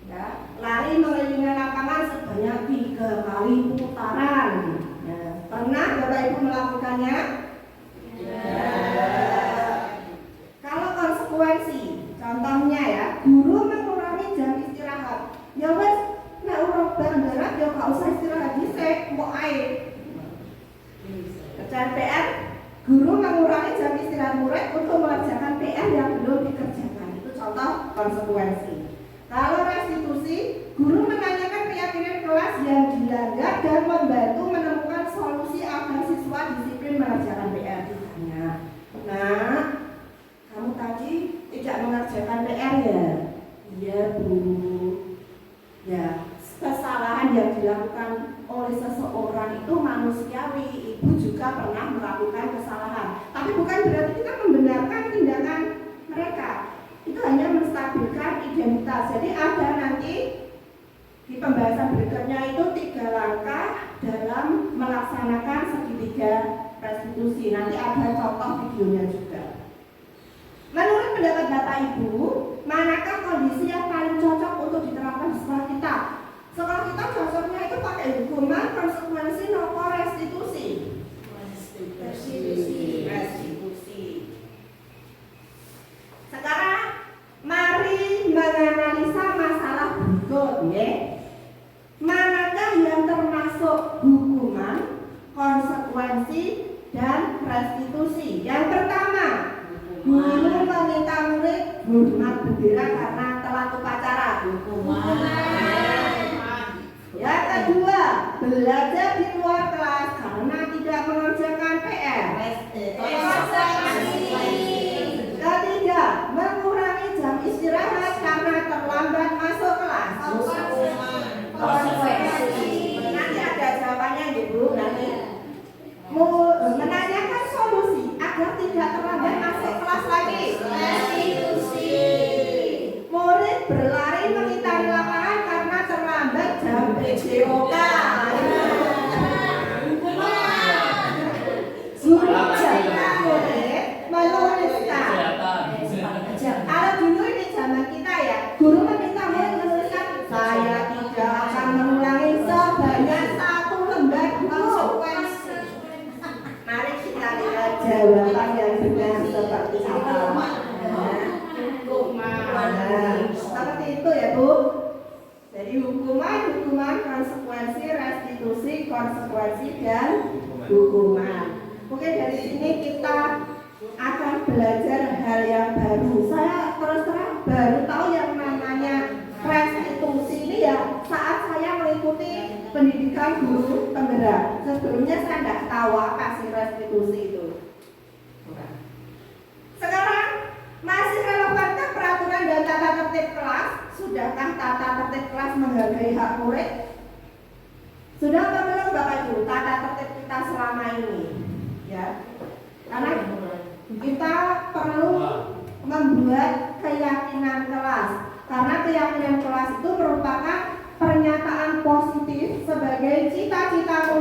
Ya, lari mengelilingi lapangan sebanyak 3 kali putaran. Ya, pernah Bapak Ibu melakukannya? Ya. Kalau konsekuensi, contohnya ya, guru mengurangi jam istirahat. Ya wes, nek urung bareng-bareng ya gak usah istirahat dhisik, mbok ae. Kerjaan PR, guru mengurangi jam istirahat murid untuk mengerjakan PR yang belum dikerjakan. Itu contoh konsekuensi. Kalau restitusi, guru menanyakan keyakinan kelas yang dilanggar dan membantu menemukan solusi agar siswa disiplin mengerjakan PR. Ditanya, nah, kamu tadi tidak mengerjakan PR ya? Iya Bu. Ya, kesalahan yang dilakukan oleh seseorang itu manusiawi. Ibu juga pernah melakukan kesalahan. Tapi bukan berarti kita membenarkan tindakan mereka. Itu hanya menstabilkan identitas. Jadi ada nanti di pembahasan berikutnya itu 3 langkah dalam melaksanakan segitiga restitusi. Nanti ada contoh videonya juga. Menurut pendapat Bapak Ibu, manakah kondisi yang paling cocok untuk diterapkan di sekolah kita? Sekolah kita cocoknya itu pakai hukuman, konsekuensi, nopo restitusi. Restitusi. Sekarang mari menganalisa masalah berikut, ya. Manakah yang termasuk hukuman, konsekuensi, dan restitusi? Yang pertama, guru meminta murid hormat bendera karena telat upacara. Hukuman. Yang kedua, belajar di luar kelas karena tidak mengerjakan PR. Ketiga, mengurangi jam istirahat karena terlambat masuk kelas. Nanti ada jawabannya Ibu. Nanti menanyakan solusi agar tidak terlambat masuk kelas lagi. Restitusi. Murid berlari mengitari lapangan karena terlambat jam PJOK. Guru jaga murid menuliskan. Kalau dulu ini zaman kita ya, guru meminta murid menuliskan, saya tidak akan mengulangi sebanyak 1 lembar konsekuensi. Mari kita lihat jawaban yang benar seperti apa. Seperti itu ya Bu. Jadi hukuman, konsekuensi, restitusi, konsekuensi, dan hukuman. Oke, dari sini kita akan belajar hal yang baru. Saya terus terang baru tahu yang namanya restitusi ini ya saat saya mengikuti pendidikan guru penggerak. Sebelumnya saya tidak tahu apa sih restitusi itu. Sekarang masih relevankah peraturan dan tata tertib kelas? Sudahkah tata tertib kelas menghargai hak murid? Sudah apa belum Bapak Ibu tata tertib kita selama ini? Ya. Karena kita perlu membuat keyakinan kelas. Karena keyakinan kelas itu merupakan pernyataan positif sebagai cita-cita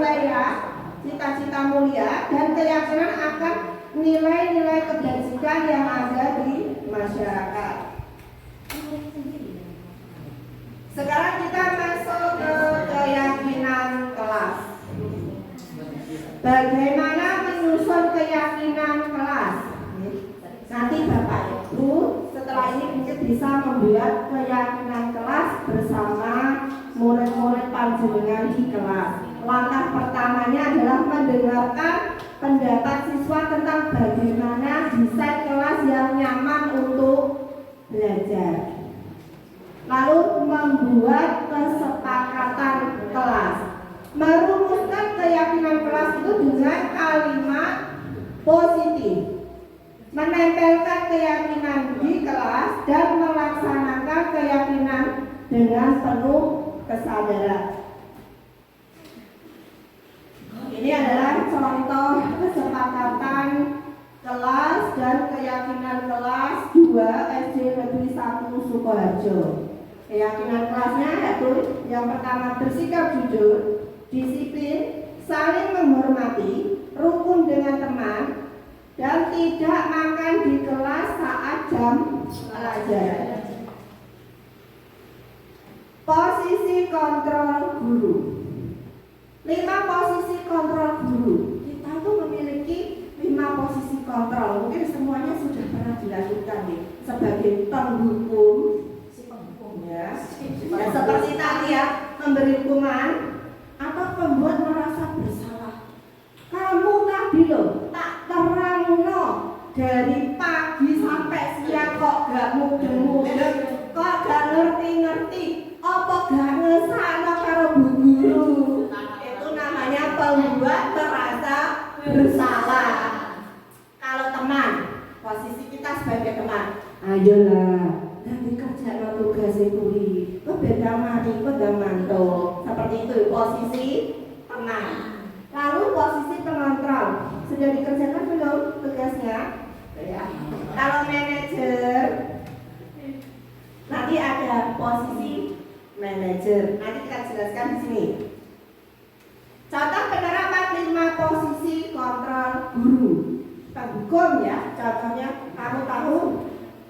mulia dan keyakinan akan nilai-nilai kebajikan yang ada di masyarakat. Sekarang kita masuk ke keyakinan kelas. Bagaimana menyusun keyakinan kelas? Nanti Bapak Ibu setelah ini mungkin bisa membuat keyakinan kelas bersama murid-murid panjenengan di kelas. Langkah pertamanya adalah mendengarkan pendapat siswa tentang bagaimana desain kelas yang nyaman untuk belajar. Lalu membuat kesepakatan kelas. Merumuskan keyakinan kelas itu dengan kalimat positif. Menempelkan keyakinan di kelas dan melaksanakan keyakinan dengan penuh kesadaran. Ini adalah contoh kesepakatan kelas dan keyakinan kelas 2 SD Negeri 1 Sukoharjo. Keyakinan kelasnya yaitu yang pertama bersikap jujur, disiplin, saling menghormati, rukun dengan teman, dan tidak makan di kelas saat jam pelajaran. Posisi kontrol guru. 5 posisi kontrol guru. Kita itu memiliki 5 posisi kontrol. Mungkin semuanya sudah pernah dilakukan nih sebagai penghukum. Ya, seperti tadi ya, memberi hukuman atau pembuat merasa bersalah. Kamu tadi loh tak terang dari pagi sampai siang kok gak mudeng-mudeng, kok gak ngerti-ngerti, apa gak ngesana karo bu guru. Itu namanya pembuat merasa bersalah. Kalau teman, posisi kita sebagai teman, ayolah nanti kerja no tugas kuwi, beda mati, beda mantu. Seperti itu posisi teman. Lalu posisi pengontrol, sudah dikerjakan belum tugasnya? Ya. Kalau manajer, nanti ada posisi manajer. Nanti kita jelaskan di sini. Contoh penerapan 5 posisi kontrol guru. Penghukum ya, contohnya kamu tahu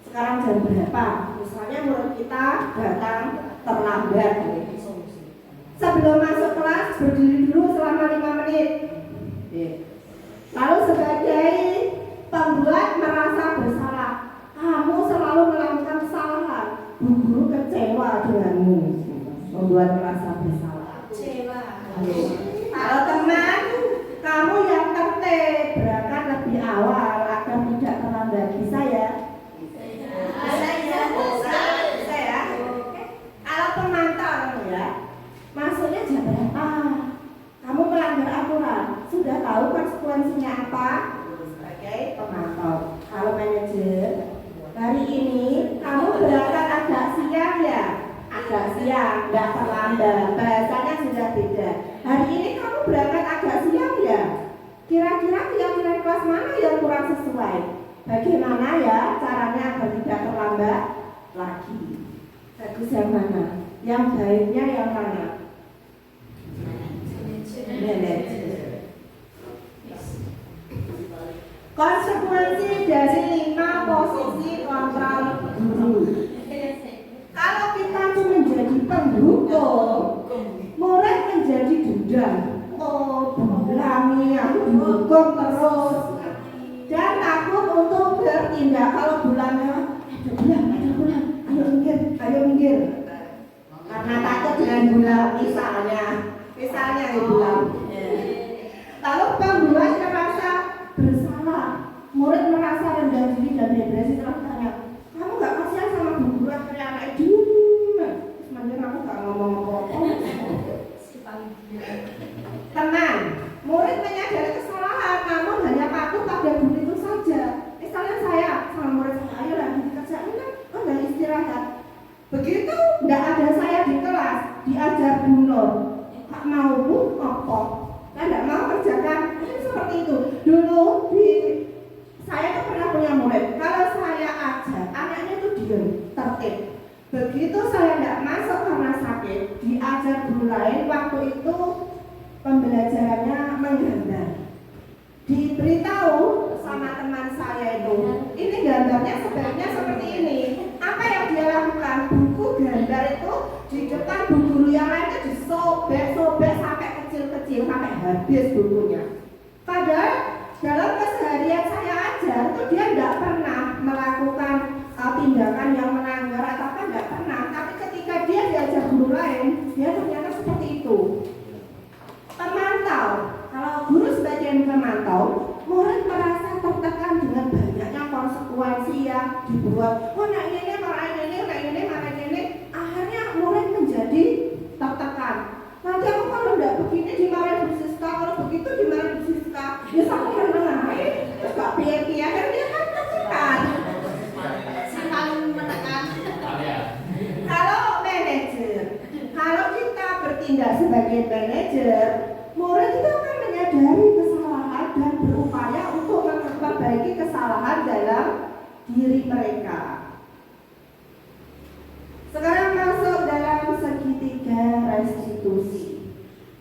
sekarang jam berapa? Misalnya murid kita datang terlambat. Sebelum masuk kelas berdiri dulu selama 5 menit. Lalu sebagai pembuat merasa bersalah, kamu selalu melakukan kesalahan, bu guru kecewa denganmu, membuat merasa bersalah. Kecewa. Kalau teman, kamu yang tertib, berangkat lebih awal agar tidak terlambat. Bisa ya? Bisa ya. Kalau pemantau ya, masuknya jam berapa? Kamu melanggar aturan, sudah tahu konsekuensinya apa? Sebagai pemantau. Kalau manajer, hari ini kamu berangkat agak siang ya? Agak siang, nggak terlambat. Bahasanya sudah beda. Hari ini kamu berangkat agak siang ya? Kira-kira keyakinan kelas mana yang kurang sesuai? Bagaimana ya caranya agar tidak terlambat lagi? Bagus yang mana? Yang baiknya yang mana? Manajer. Konsekuensi dari 5 posisi kontrol guru. Kalau kita itu menjadi penghukum, murid menjadi dendam. Oh, berani aku dihukum terus. Dan takut untuk bertindak. Kalau bulannya ada bulan, ayo minggir. Karena takut dengan bulan, misalnya bulan. Lalu pembuat merasa bersalah, murid merasa rendah diri dan depresi. Setelah tanya, kamu gak kasihan sama bu guru akhirnya anak itu? Sebenarnya aku gak ngomong apa-apa. Tenang, murid menyadari kesalahan, namun hanya patuh pada guru itu saja. Misalnya saya sama murid saya, ayo lah dikerjain kan, udah istirahat. Begitu, tidak ada saya di kelas, diajar Bu Nur. mau bu apa? Kan nggak mau kerjakan. Kan seperti itu. Dulu saya tuh pernah punya murid. Kalau saya ajar, anaknya tuh diam, tertib. Begitu saya nggak masuk karena sakit, diajar guru lain. Waktu itu pembelajarannya menggambar. Diberitahu sama teman saya itu, ini gambarnya sebaiknya seperti ini. Apa yang dia lakukan? Buku gambar itu di depan bu guru yang lain itu disobek-sobek sampai kecil-kecil, sampai habis bukunya. Padahal dalam keseharian saya ajar itu dia tidak pernah melakukan tindakan yang melanggar atau apa, tidak pernah. Tapi ketika dia diajar guru lain, dia ternyata seperti itu. Pemantau, kalau guru sebagai pemantau, murid merasa tertekan dengan banyaknya konsekuensi yang dibuat. Oh, nak ini, marah ini. Akhirnya murid menjadi tertekan. Nanti aku kalau tidak begini dimarahin Bu Siska, kalau begitu dimarahin Bu Siska. Ya sampai yang mengenai, terus gak biaya-biaya, akhirnya kan tertekan. Si paling menekan. Kalau manajer, kalau kita bertindak sebagai manajer, murid itu akan menyadari kesalahan dan berupaya untuk memperbaiki kesalahan dalam diri mereka. Sekarang masuk dalam segitiga restitusi.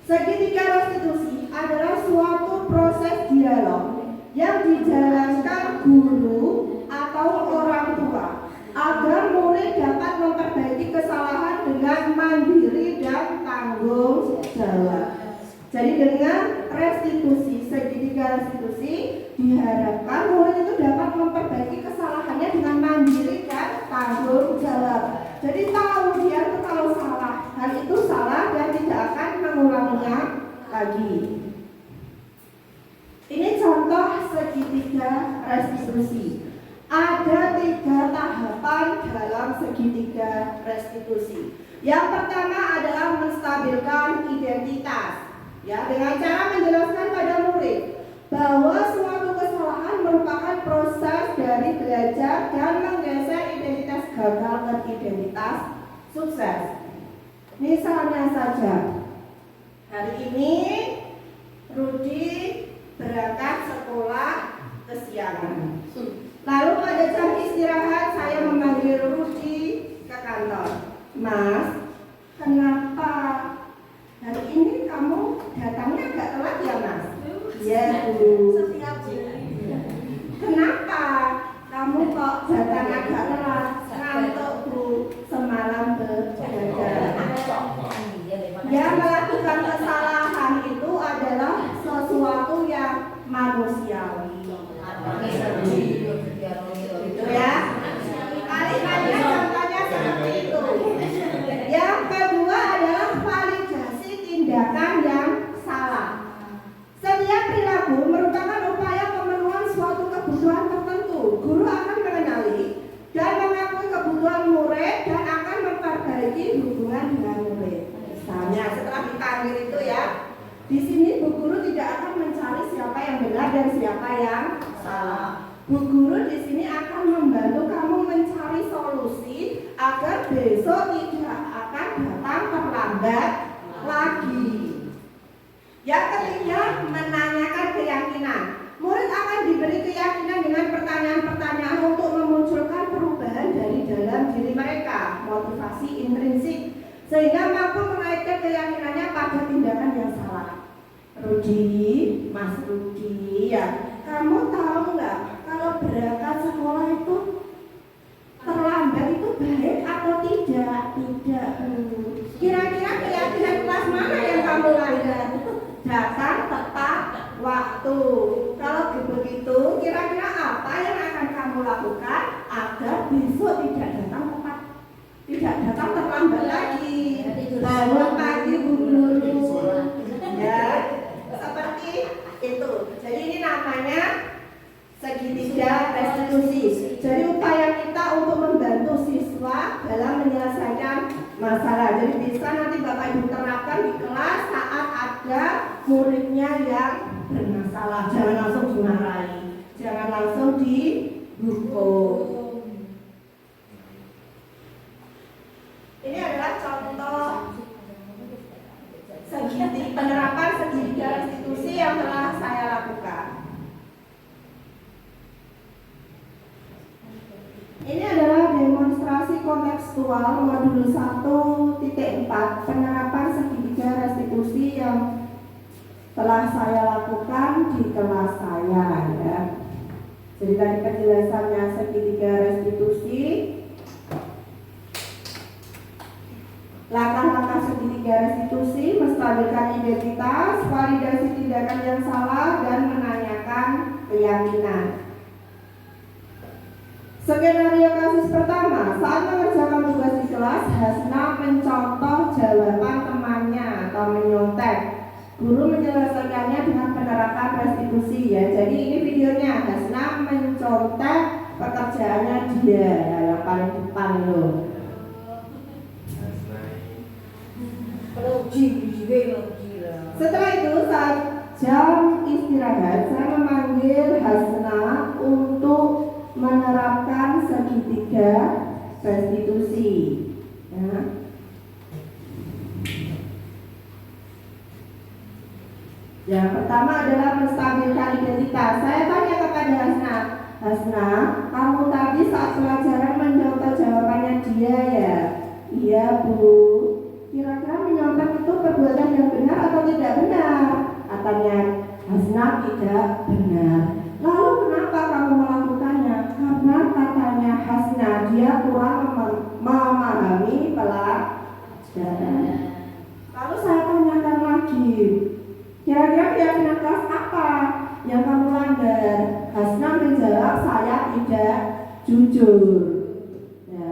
Segitiga restitusi adalah suatu proses dialog yang dijalankan guru atau orang tua agar murid dapat memperbaiki kesalahan dengan mandiri dan tanggung jawab. Jadi dengan restitusi, segitiga restitusi, diharapkan murid itu dapat memperbaiki kesalahannya dengan mandiri dan tanggung jawab. Jadi tahu dia itu kalau salah, hal itu salah dan tidak akan mengulanginya lagi. Ini contoh segitiga restitusi. Ada 3 tahapan dalam segitiga restitusi. Yang pertama adalah menstabilkan identitas. Ya, dengan cara menjelaskan pada murid bahwa suatu kesalahan merupakan proses dari belajar dan menggeser identitas gagal ke identitas sukses. Misalnya saja, hari ini Rudi berangkat sekolah kesiangan. Lalu pada jam istirahat saya memanggil Rudi ke kantor. Mas, kenapa hari ini kamu datangnya agak telat ya Mas? Iya Bu. Kenapa kamu kok datang agak telat? Ngantuk Bu, semalam begadang. Ya, melakukan kesalahan itu adalah sesuatu yang manusiawi. Gitu ya. Kalimatnya contohnya seperti itu. Yang kedua adalah validasi tindakan yang salah. Setiap perilaku merupakan upaya pemenuhan suatu kebutuhan tertentu. Guru akan mengenali dan mengakui kebutuhan murid dan akan memperbaiki hubungan dengan murid. Misalnya setelah dipanggil itu ya, di sini Bu Guru tidak akan mencari siapa yang benar dan siapa yang salah. Bu Guru di sini akan membantu kamu mencari solusi agar besok tidak akan datang terlambat lagi. Yang ketiga, menanyakan keyakinan. Murid akan diberi keyakinan dengan pertanyaan-pertanyaan untuk memunculkan perubahan dari dalam diri mereka, motivasi intrinsik, sehingga mampu menaikkan keyakinannya pada tindakan yang salah. Rudi, Mas Rudi, ya, kamu tahu nggak kalau berangkat sekolah itu terlambat itu baik atau tidak? Tidak. Kira-kira keyakinan kelas mana yang kamu langgar? Datang tepat waktu. Kalau begitu, kira-kira apa yang akan kamu lakukan agar besok tidak datang tepat, tidak datang terlambat lagi? Bangun pagi Bu Guru. Ya, seperti itu. Jadi ini namanya segitiga restitusi. Jadi upaya kita untuk membantu siswa dalam menyelesaikan masalah. Jadi bisa nanti Bapak Ibu terapkan di kelas saat ada muridnya yang bermasalah. Jangan langsung dimarahi, jangan langsung dihukum. Ini adalah contoh penerapan segitiga restitusi yang telah saya lakukan. Ini adalah demonstrasi kontekstual modul 1.4 penerapan segitiga restitusi yang telah saya lakukan di kelas saya ya. Jadi tadi penjelasannya segitiga restitusi, langkah-langkah segitiga restitusi, menstabilkan identitas, validasi tindakan yang salah, dan menanyakan keyakinan. Skenario kasus pertama, saat mengerjakan tugas di kelas, Hasna mencontoh jawaban temannya atau menyontek. Guru menyelesaikannya dengan penerapan restitusi ya. Jadi ini videonya, Hasna mencontek pekerjaannya dia ya, yang paling depan loh. Setelah itu saat jam istirahat, saya memanggil Hasna untuk menerapkan segitiga restitusi ya. Yang pertama adalah menstabilkan identitas. Saya tanya kepada Hasna, Hasna, kamu tadi saat pelajaran mencontoh jawabannya dia ya? Iya Bu. Kira-kira menyontek itu perbuatan yang benar atau tidak benar? Katanya Hasna tidak benar. Lalu kenapa kamu melakukannya? Karena katanya Hasna dia kurang memahami pelajaran. Lalu saya tanyakan lagi, kira-kira keyakinan kelas apa yang kamu langgar? Hasna menjawab saya tidak jujur. Ya.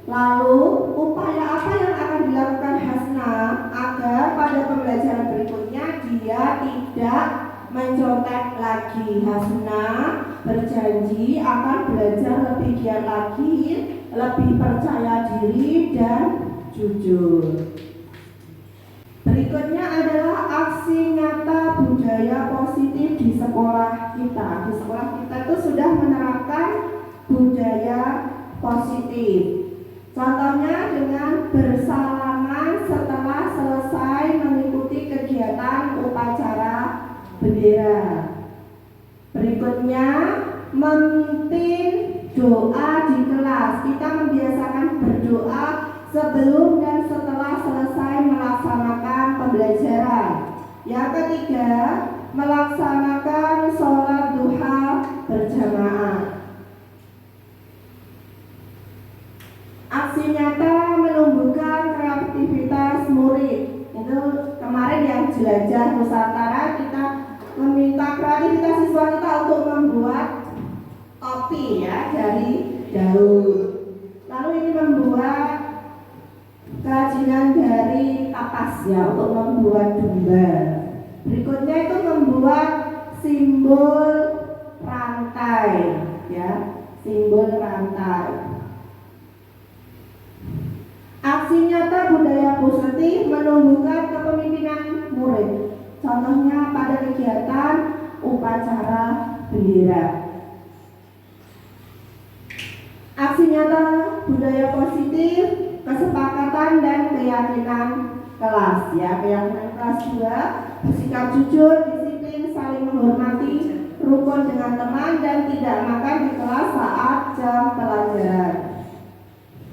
Lalu upaya apa yang akan dilakukan Hasna agar pada pembelajaran berikutnya dia tidak mencontek lagi? Hasna berjanji akan belajar lebih giat lagi, lebih percaya diri dan jujur. Berikutnya adalah aksi nyata budaya positif di sekolah kita. Di sekolah kita itu sudah menerapkan budaya positif. Contohnya dengan bersalaman setelah selesai mengikuti kegiatan upacara bendera. Berikutnya memimpin doa di kelas. Kita membiasakan berdoa sebelum dan setelah selesai melaksanakan pembelajaran. Yang ketiga, melaksanakan sholat duha berjamaah. Aksi nyata menumbuhkan kreativitas murid. Itu kemarin yang jelajah Nusantara, kita meminta kreativitas siswa kita untuk membuat topi ya dari daun. Lalu ini membuat kerajinan dari kapas ya untuk membuat domba. Berikutnya itu membuat simbol rantai ya, simbol rantai. Aksi nyata budaya positif menumbuhkan kepemimpinan murid. Contohnya pada kegiatan upacara bendera. Aksi nyata budaya positif, kesepakatan dan keyakinan kelas ya. Keyakinan kelas 2, bersikap jujur, disiplin, saling menghormati, rukun dengan teman dan tidak makan di kelas saat jam pelajaran.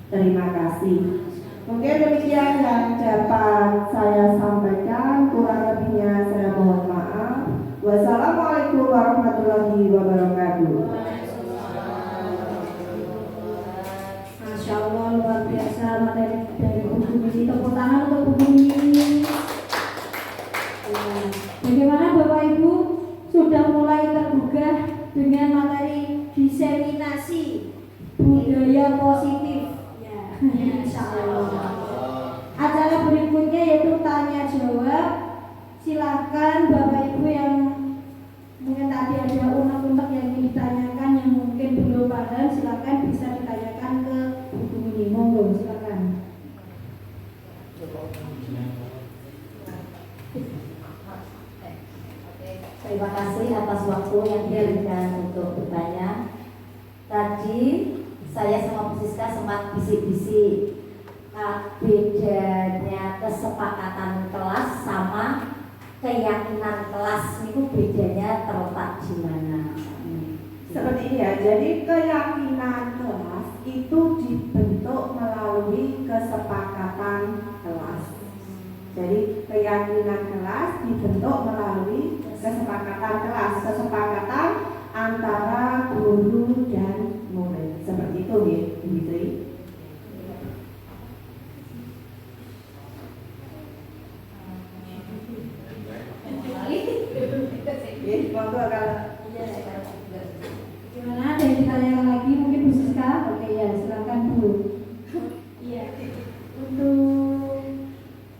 Terima kasih. Mungkin demikian yang dapat saya sampaikan, kurang lebihnya saya mohon maaf. Wassalamualaikum warahmatullahi wabarakatuh. Masya Allah, luar biasa materi dari Bu Mimi. Tepuk tangan untuk Bu Mimi. Bagaimana Bapak Ibu sudah mulai tergugah dengan materi diseminasi budaya positif? Insya Allah. Acara berikutnya yaitu tanya jawab. Silakan Bapak Ibu yang mungkin tadi ada unek-unek yang ingin ditanyakan yang mungkin belum paham, silakan bisa ditanyakan ke Bu Mimi. Monggo silakan. Terima kasih atas waktu yang diberikan untuk bertanya. Tadi saya sama Bu Siska sempat bisik-bisik bedanya kesepakatan kelas sama keyakinan kelas itu bedanya terletak di mana? Seperti ini ya, jadi keyakinan kelas itu dibentuk melalui kesepakatan kelas. Jadi keyakinan kelas dibentuk melalui kesepakatan kelas, kesepakatan antara guru dan murid. Seperti itu ya, Bu Fitri. Monggo kalau Gimana? Ada yang ditanyakan lagi? Mungkin Bu Siska? Oke ya, silakan Bu. Iya. Untuk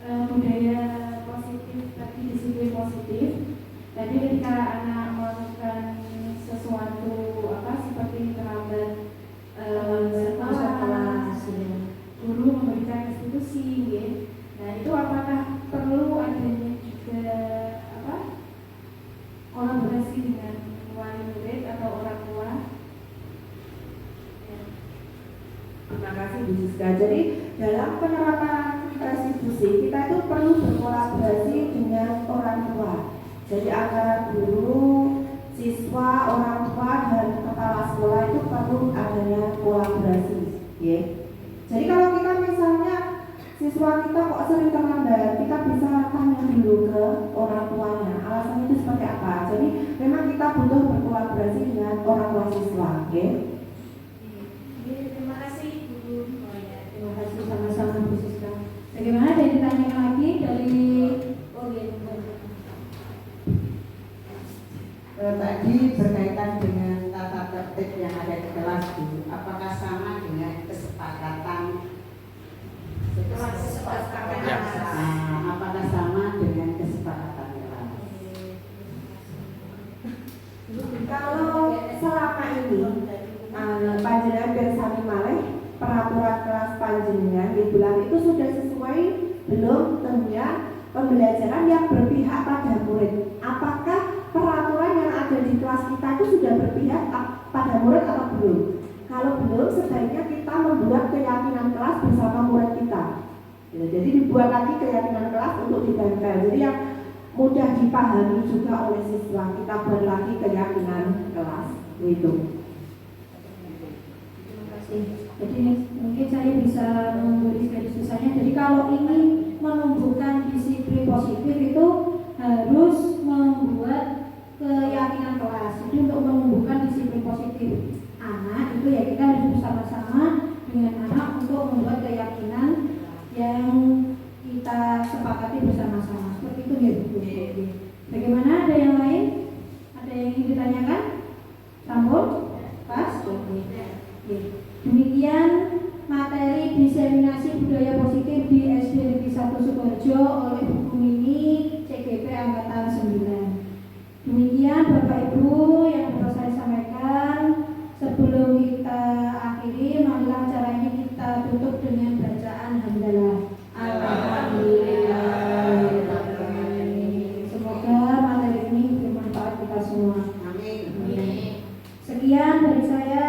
budaya positif, tadi disiplin positif. Tadi ketika anak melakukan sesuatu seperti terlambat masuk kelas, guru memberikan institusi, ya. Nah itu apakah perlu adanya juga kolaborasi dengan wali murid atau orang tua? Ya. Terima kasih Bu Siska. Jadi dalam penerapan restitusi kita itu perlu berkolaborasi dengan orang tua. Jadi antara guru, siswa, orang tua dan kepala sekolah itu perlu adanya kolaborasi. Ya. Jadi kalau kita misalnya siswa kita kok sering terlambat, kita bisa tanya dulu ke orang tuanya alasannya itu seperti apa. Jadi memang kita butuh berkolaborasi dengan orang tua siswa. Ya. Terima kasih Bu. Oh ya, terima kasih sama-sama Bu Siska. Bagaimana ada yang ditanyakan lagi dari Tadi berkaitan dengan tata tertib yang ada di kelas Bu, apakah sama dengan kesepakatan? Apakah sama dengan kesepakatan kelas? Kalau selama ini panjenengan bersami malih peraturan kelas panjenengan di bulan itu sudah sesuai belum tentunya pembelajaran yang berpihak pada murid. Apakah peraturan yang ada di kelas kita itu sudah berpihak pada murid atau belum? Kalau belum, sebaiknya kita membuat keyakinan kelas bersama murid kita. Jadi dibuat lagi keyakinan kelas untuk ditempel. Jadi yang mudah dipahami juga oleh siswa, kita buat lagi keyakinan kelas. Itu. Terima kasih. Jadi mungkin saya bisa memberi garis besarnya. Jadi kalau ingin menumbuhkan disiplin positif itu harus membuat keyakinan kelas. Jadi untuk menumbuhkan disiplin positif anak itu ya kita harus bersama-sama dengan anak untuk membuat keyakinan yang kita sepakati bersama-sama. Seperti itu ya Bu. Bagaimana? Ada yang lain? Ada yang ingin ditanyakan? Sambung? Pas? Oke. Demikian materi diseminasi budaya positif di SD Negeri 1 Sukoharjo oleh Bu Mini CGP Angkatan 9. Demikian Bapak Ibu yang dapat saya sampaikan. Sebelum kita akhiri, marilah acara ini kita tutup dengan bacaan hamdalah. Alhamdulillah. Semoga materi ini bermanfaat kita semua. Amin. Sekian dari saya.